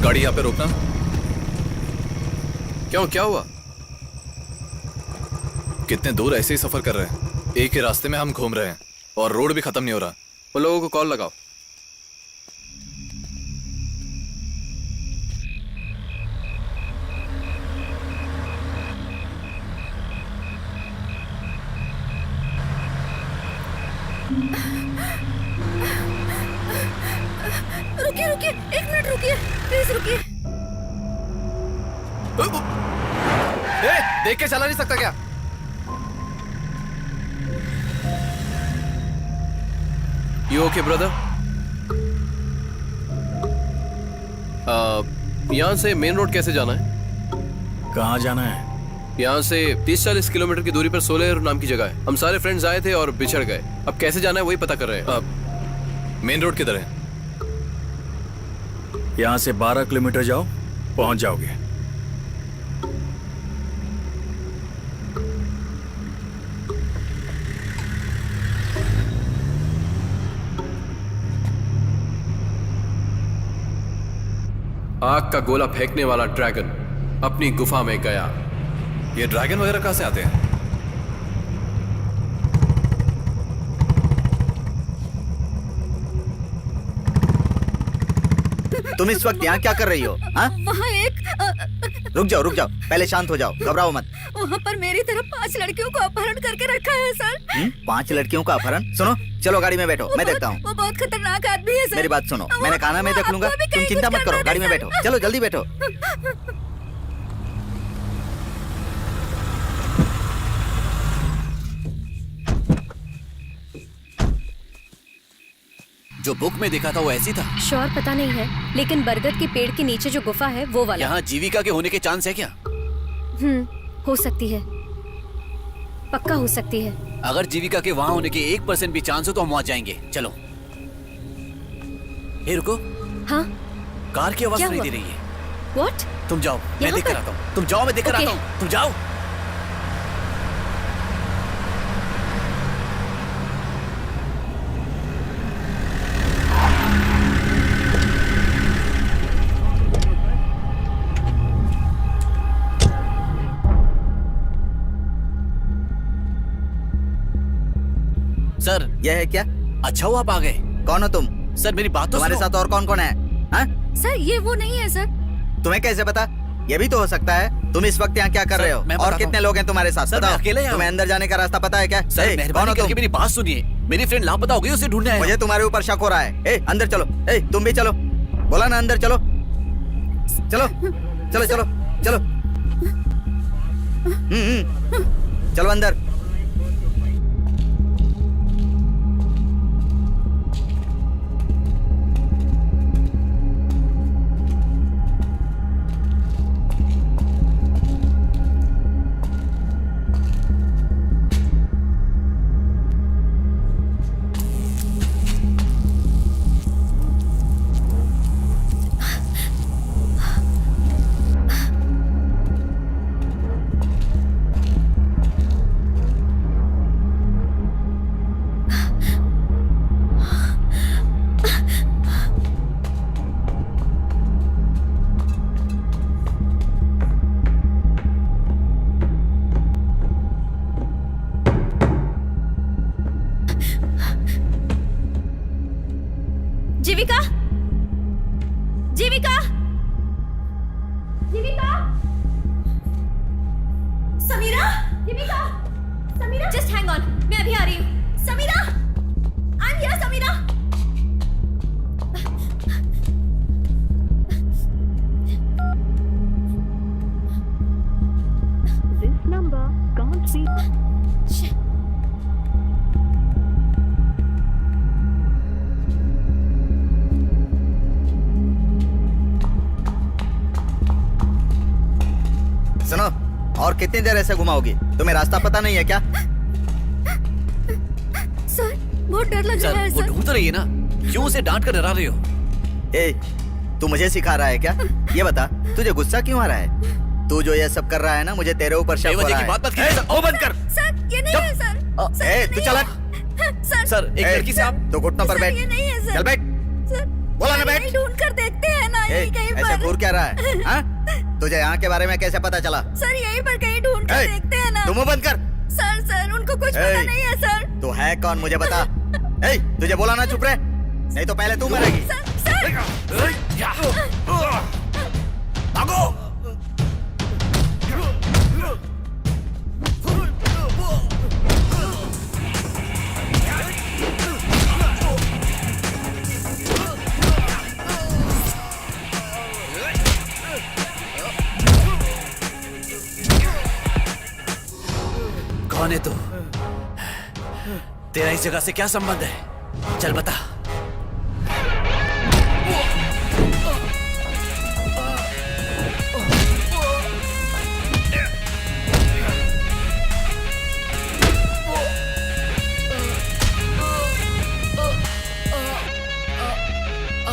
गाड़ी यहाँ पे रोकना। क्यों, क्या हुआ? कितने दूर ऐसे ही सफर कर रहे हैं, एक ही रास्ते में हम घूम रहे हैं और रोड भी खत्म नहीं हो रहा। उन लोगों को कॉल लगाओ। रुकिए रुकिए, 1 मिनट रुकिए, प्लीज रुकिए। देख के चला नहीं सकता क्या? You okay brother? यहाँ से मेन रोड कैसे जाना है? कहाँ जाना है? यहाँ से 30-40 किलोमीटर की दूरी पर सोलेर नाम की जगह है। हम सारे फ्रेंड्स आए थे और बिछड़ गए। अब कैसे जाना है वही पता कर रहे हैं। मेन रोड किधर है? यहाँ से 12 किलोमीटर जाओ, पहुंच जाओगे। आग का गोला फेंकने वाला ड्रैगन अपनी गुफा में गया। ये ड्रैगन वगैरह कहाँ से आते हैं? तुम इस वक्त यहाँ क्या कर रही हो? हाँ? वहाँ एक रुक जाओ, पहले शांत हो जाओ, घबराओ मत। वहाँ पर मेरी तरफ 5 लड़कियों को अपहरण करके रखा है सर। 5 लड़कियों का अपहरण? सुनो, चलो गाड़ी में बैठो, मैं देखता हूँ। वो बहुत खतरनाक आदमी है सर। मेरी बात सुनो, मैंने कहा ना मैं देख लूंगा। तुम चिंता मत करो, गाड़ी में बैठो, चलो जल्दी बैठो। जो बुक में देखा था वो ऐसी था? श्योर पता नहीं है, लेकिन बरगद के पेड़ के नीचे जो गुफा है वो वाला। यहाँ जीविका के होने के चांस है क्या? हो सकती है, पक्का हो सकती है। अगर जीविका के वहाँ होने के 1% भी चांस हो तो हम वहाँ जाएंगे। चलो। हे रुको। हाँ? कार की आवाज क्या सुनाई हुआ? दे रही है। What? तुम जाओ, मैं यहाँ देख कर पर? आता हूँ। तुम जाओ, मैं देख कर Okay. आता हूँ। तुम जाओ। सर, यह है क्या? अच्छा हुआ आप आ गए। कौन हो तुम? सर मेरी बात तो तुम्हारे सुनो। साथ और कौन कौन है? हाँ? सर ये वो नहीं है सर। तुम्हें कैसे पता? ये भी तो हो सकता है। तुम इस वक्त यहाँ क्या कर सर, रहे हो? मैं और बताता कितने हूँ। लोग हैं तुम्हारे साथ? सर, मैं बताओ। अकेले यहाँ तुम्हें हूँ। अंदर जाने का रास्ता पता है क्या? सर कौन मेहरबानी हो करके तुम? मेरी बात सुनिए। मेरी फ्रेंड लापता हो गई, उसे ढूंढने आया। मुझे तुम्हारे ऊपर शक हो रहा है। ए, अंदर चलो। ए, तुम भी चलो। बोला ना अंदर चलो। चलो चलो चलो चलो। चलो अंदर। Jeevika, Jeevika, Jeevika, Sameera, Jeevika, Sameera, just hang on, मैं अभी आ रही हूँ। Sameera, I am here Sameera. This number can't be. सुनो, और कितनी देर ऐसे घुमाओगी? तुम्हें रास्ता पता नहीं है क्या? सर बहुत डर लग रहा है सर वो सर। ढूंढ रही है ना, क्यों उसे डांट कर डरा रहे हो? ए, तू मुझे सिखा रहा है क्या? ये बता, तुझे गुस्सा क्यों आ रहा है? तू जो ये सब कर रहा है ना, मुझे तेरे ऊपर शक हो बेवजह रहा की है। बात मत कीजिए। ओ बंद कर। सर ये नहीं है सर। सर, ए, ये तू नहीं चल है। हट। सर सर एक लड़की से आप तू घुटनों पर सर, बैठ। ये नहीं है सर। चल बैठ। सर बोला ना बैठ। यहीं ढूंढ कर देखते हैं ना, ए, यहीं कहीं ऐसे पर। घूर क्या रहा है? हाँ? तुझे यहाँ के बारे में कैसे पता चला? सर यहीं पर कहीं ढूंढ कर ए, देखते हैं ना। तू मुंह बंद कर। सर सर उनको कुछ पता ए, नहीं है सर। तू है कौन मुझे बता। ए, तुझे बोला ना चुप रहे, नहीं तो पहले तू मरेगी। भागो। कौन है तू? तेरा इस जगह से क्या संबंध है? चल बता।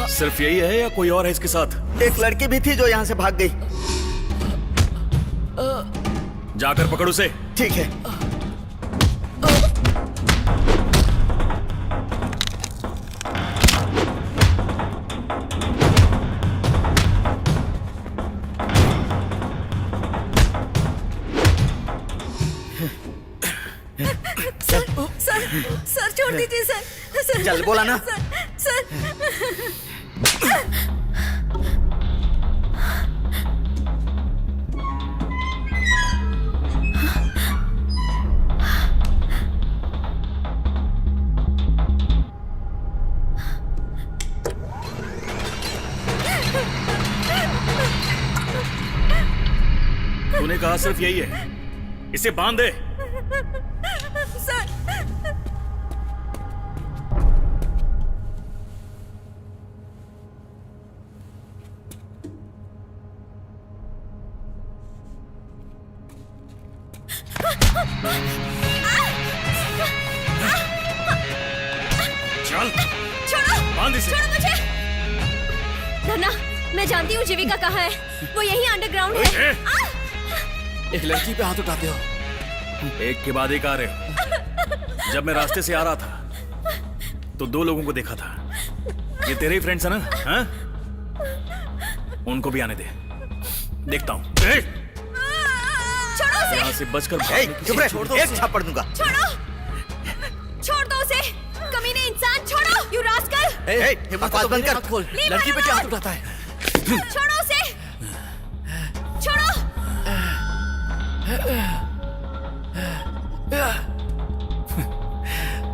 सिर्फ यही है या कोई और है इसके साथ? एक लड़की भी थी जो यहाँ से भाग गई। जाकर पकड़ उसे। ठीक है। सर छोड़ दीजिए सर। चल बोला ना। सर तूने कहा सिर्फ यही है, इसे बांध दे। सर चल छोड़ो बांध इसे। छोड़ो मुझे। धना मैं जानती हूँ जीविका कहाँ है। वो यही अंडरग्राउंड है। एक लड़की पे हाथ उठाते हो। एक के बाद एक आ रहे हो। जब मैं रास्ते से आ रहा था तो 2 लोगों को देखा था। ये तेरे ही फ्रेंड्स है ना? हाँ? उनको भी आने दे, देखता हूँ। छोड़ो उसे। यहाँ से बचकर भागने की- चुप रहे, एक थप्पड़ दूंगा। छोड़ो, छोड़ दो उसे। कमीने इंसान, छोड़ो। You rascal. बकवास बंद कर। खोल। लड़की पे क्या हाथ उठाता है? छोड़ो उसे। छोड़ो।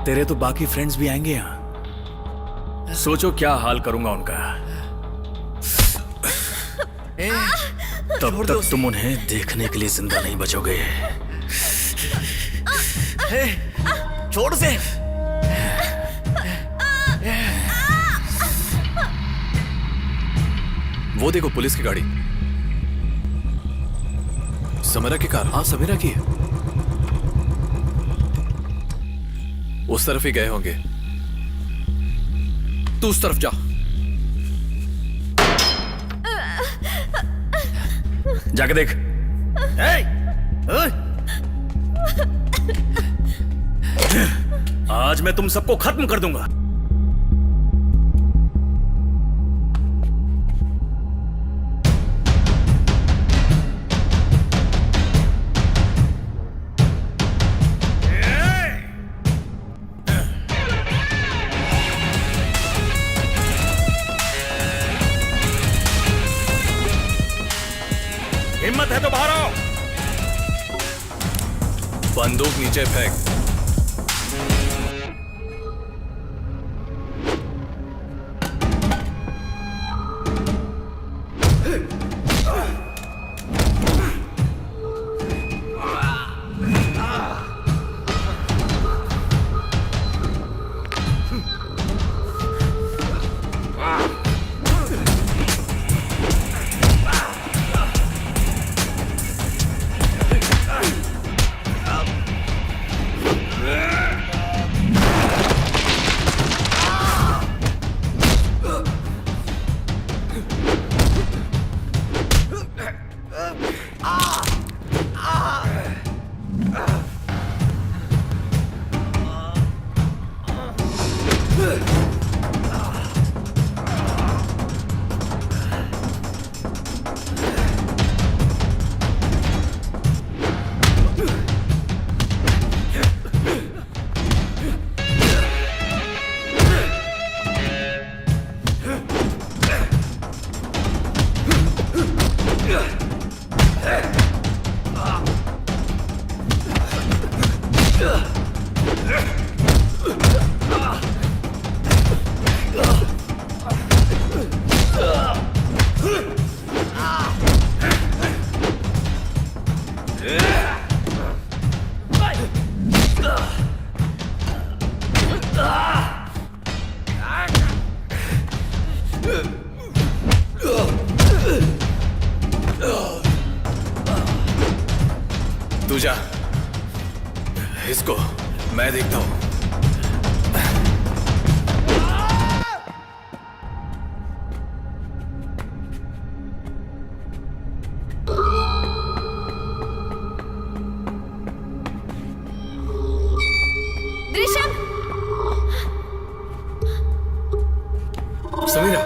तेरे तो बाकी फ्रेंड्स भी आएंगे यहाँ। सोचो क्या हाल करूंगा उनका। तब तक तुम उन्हें देखने के लिए जिंदा नहीं बचोगे। छोड़ से। वो देखो पुलिस की गाड़ी। समीरा की कार। हाँ समीरा की है। उस तरफ ही गए होंगे। तू उस तरफ जा। जाके देख। आज मैं तुम सबको खत्म कर दूंगा। हिम्मत है तो बाहर आओ। बंदूक नीचे फेंक। तू जा, इसको मैं देखता हूं। दृश्यम। Sameera,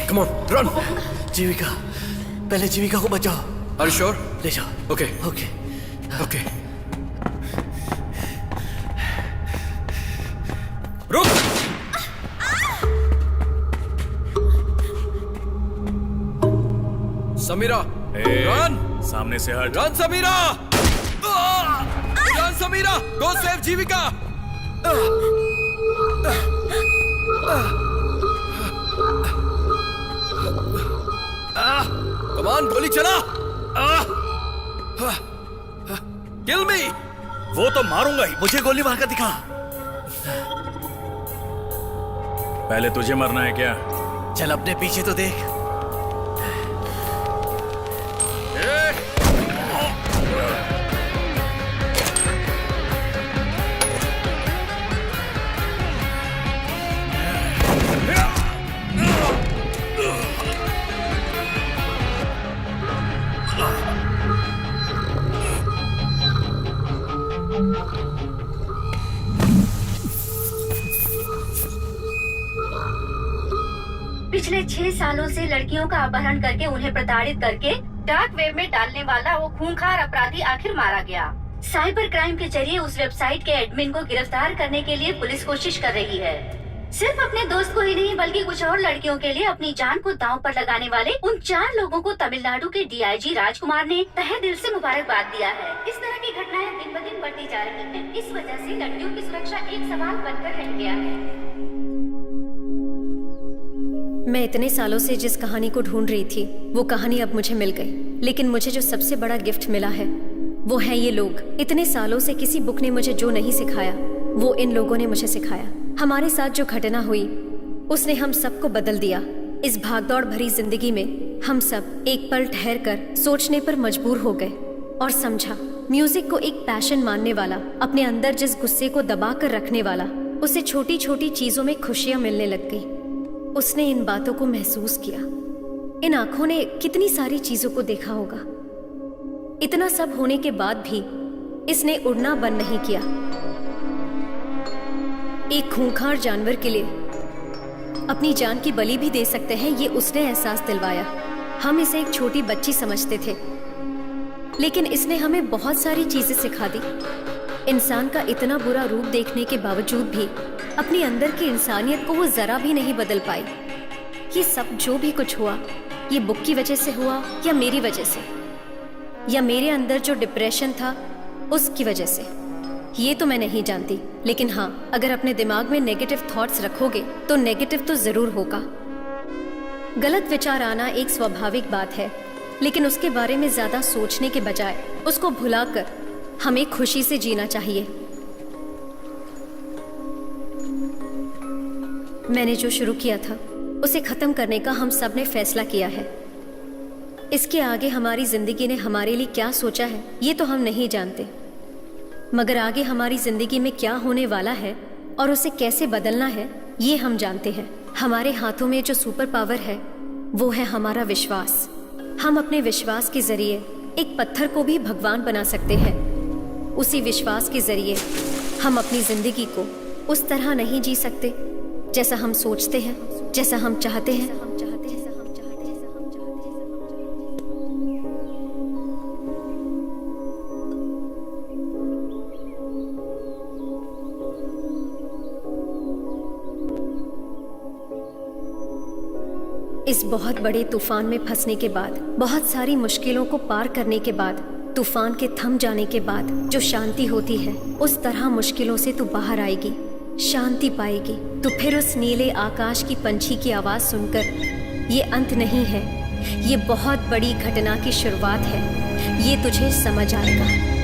come on, run. Jeevika, पहले जीविका को बचाओ। Are you sure? ले जाओ। Okay okay okay. रुक। समीरा, रन। सामने से हट। Run Sameera, run Sameera, go save Jeevika. Come on, गोली चला। किल मी। वो तो मारूंगा ही। मुझे गोली मारकर दिखा। पहले तुझे मरना है क्या? चल अपने पीछे तो देख। पिछले 6 सालों से लड़कियों का अपहरण करके उन्हें प्रताड़ित करके डार्क वेब में डालने वाला वो खूंखार अपराधी आखिर मारा गया। साइबर क्राइम के जरिए उस वेबसाइट के एडमिन को गिरफ्तार करने के लिए पुलिस कोशिश कर रही है। सिर्फ अपने दोस्त को ही नहीं बल्कि कुछ और लड़कियों के लिए अपनी जान को दांव पर लगाने वाले उन 4 लोगों को तमिलनाडु के डीआईजी राजकुमार ने तहे दिल से मुबारकबाद दिया है। इस तरह की घटनाएं दिन ब दिन बढ़ती जा रही हैं। इस वजह से लड़कियों की सुरक्षा एक सवाल बनकर रह गया है। मैं इतने सालों से जिस कहानी को ढूंढ रही थी वो कहानी अब मुझे मिल गई, लेकिन मुझे जो सबसे बड़ा गिफ्ट मिला है वो है ये लोग। इतने सालों से किसी बुक ने मुझे जो नहीं सिखाया वो इन लोगों ने मुझे सिखाया। हमारे साथ जो घटना हुई उसने हम सबको बदल दिया। इस भागदौड़ भरी जिंदगी में हम सब एक पल ठहर कर सोचने पर मजबूर हो गए और समझा म्यूजिक को एक पैशन मानने वाला, अपने अंदर जिस गुस्से को दबा कर रखने वाला, उसे छोटी छोटी चीजों में खुशियां मिलने लग गई। उसने इन बातों को महसूस किया। इन आंखों ने कितनी सारी चीजों को देखा होगा। इतना सब होने के बाद भी इसने उड़ना बंद नहीं किया। एक खूंखार जानवर के लिए अपनी जान की बलि भी दे सकते हैं, ये उसने एहसास दिलवाया। हम इसे एक छोटी बच्ची समझते थे, लेकिन इसने हमें बहुत सारी चीजें सिखा दी। इंसान का इतना बुरा रूप देखने के बावजूद भी अपने अंदर की इंसानियत को वो जरा भी नहीं बदल पाई। ये सब जो भी कुछ हुआ ये बुक की वजह से हुआ या मेरी वजह से, या मेरे अंदर जो डिप्रेशन था उसकी वजह से, ये तो मैं नहीं जानती। लेकिन हाँ, अगर अपने दिमाग में नेगेटिव थॉट्स रखोगे तो नेगेटिव तो जरूर होगा। गलत विचार आना एक स्वाभाविक बात है, लेकिन उसके बारे में ज्यादा सोचने के बजाय उसको भुलाकर हमें खुशी से जीना चाहिए। मैंने जो शुरू किया था उसे खत्म करने का हम सब ने फैसला किया है। इसके आगे हमारी जिंदगी ने हमारे लिए क्या सोचा है ये तो हम नहीं जानते, मगर आगे हमारी जिंदगी में क्या होने वाला है और उसे कैसे बदलना है ये हम जानते हैं। हमारे हाथों में जो सुपर पावर है वो है हमारा विश्वास। हम अपने विश्वास के जरिए एक पत्थर को भी भगवान बना सकते हैं। उसी विश्वास के जरिए हम अपनी जिंदगी को उस तरह नहीं जी सकते जैसा हम सोचते हैं, जैसा हम चाहते हैं। इस बहुत बड़े तूफान में फंसने के बाद, बहुत सारी मुश्किलों को पार करने के बाद, तूफान के थम जाने के बाद जो शांति होती है, उस तरह मुश्किलों से तू बाहर आएगी, शांति पाएगी। तो फिर उस नीले आकाश की पंछी की आवाज सुनकर ये अंत नहीं है, ये बहुत बड़ी घटना की शुरुआत है, ये तुझे समझ आएगा।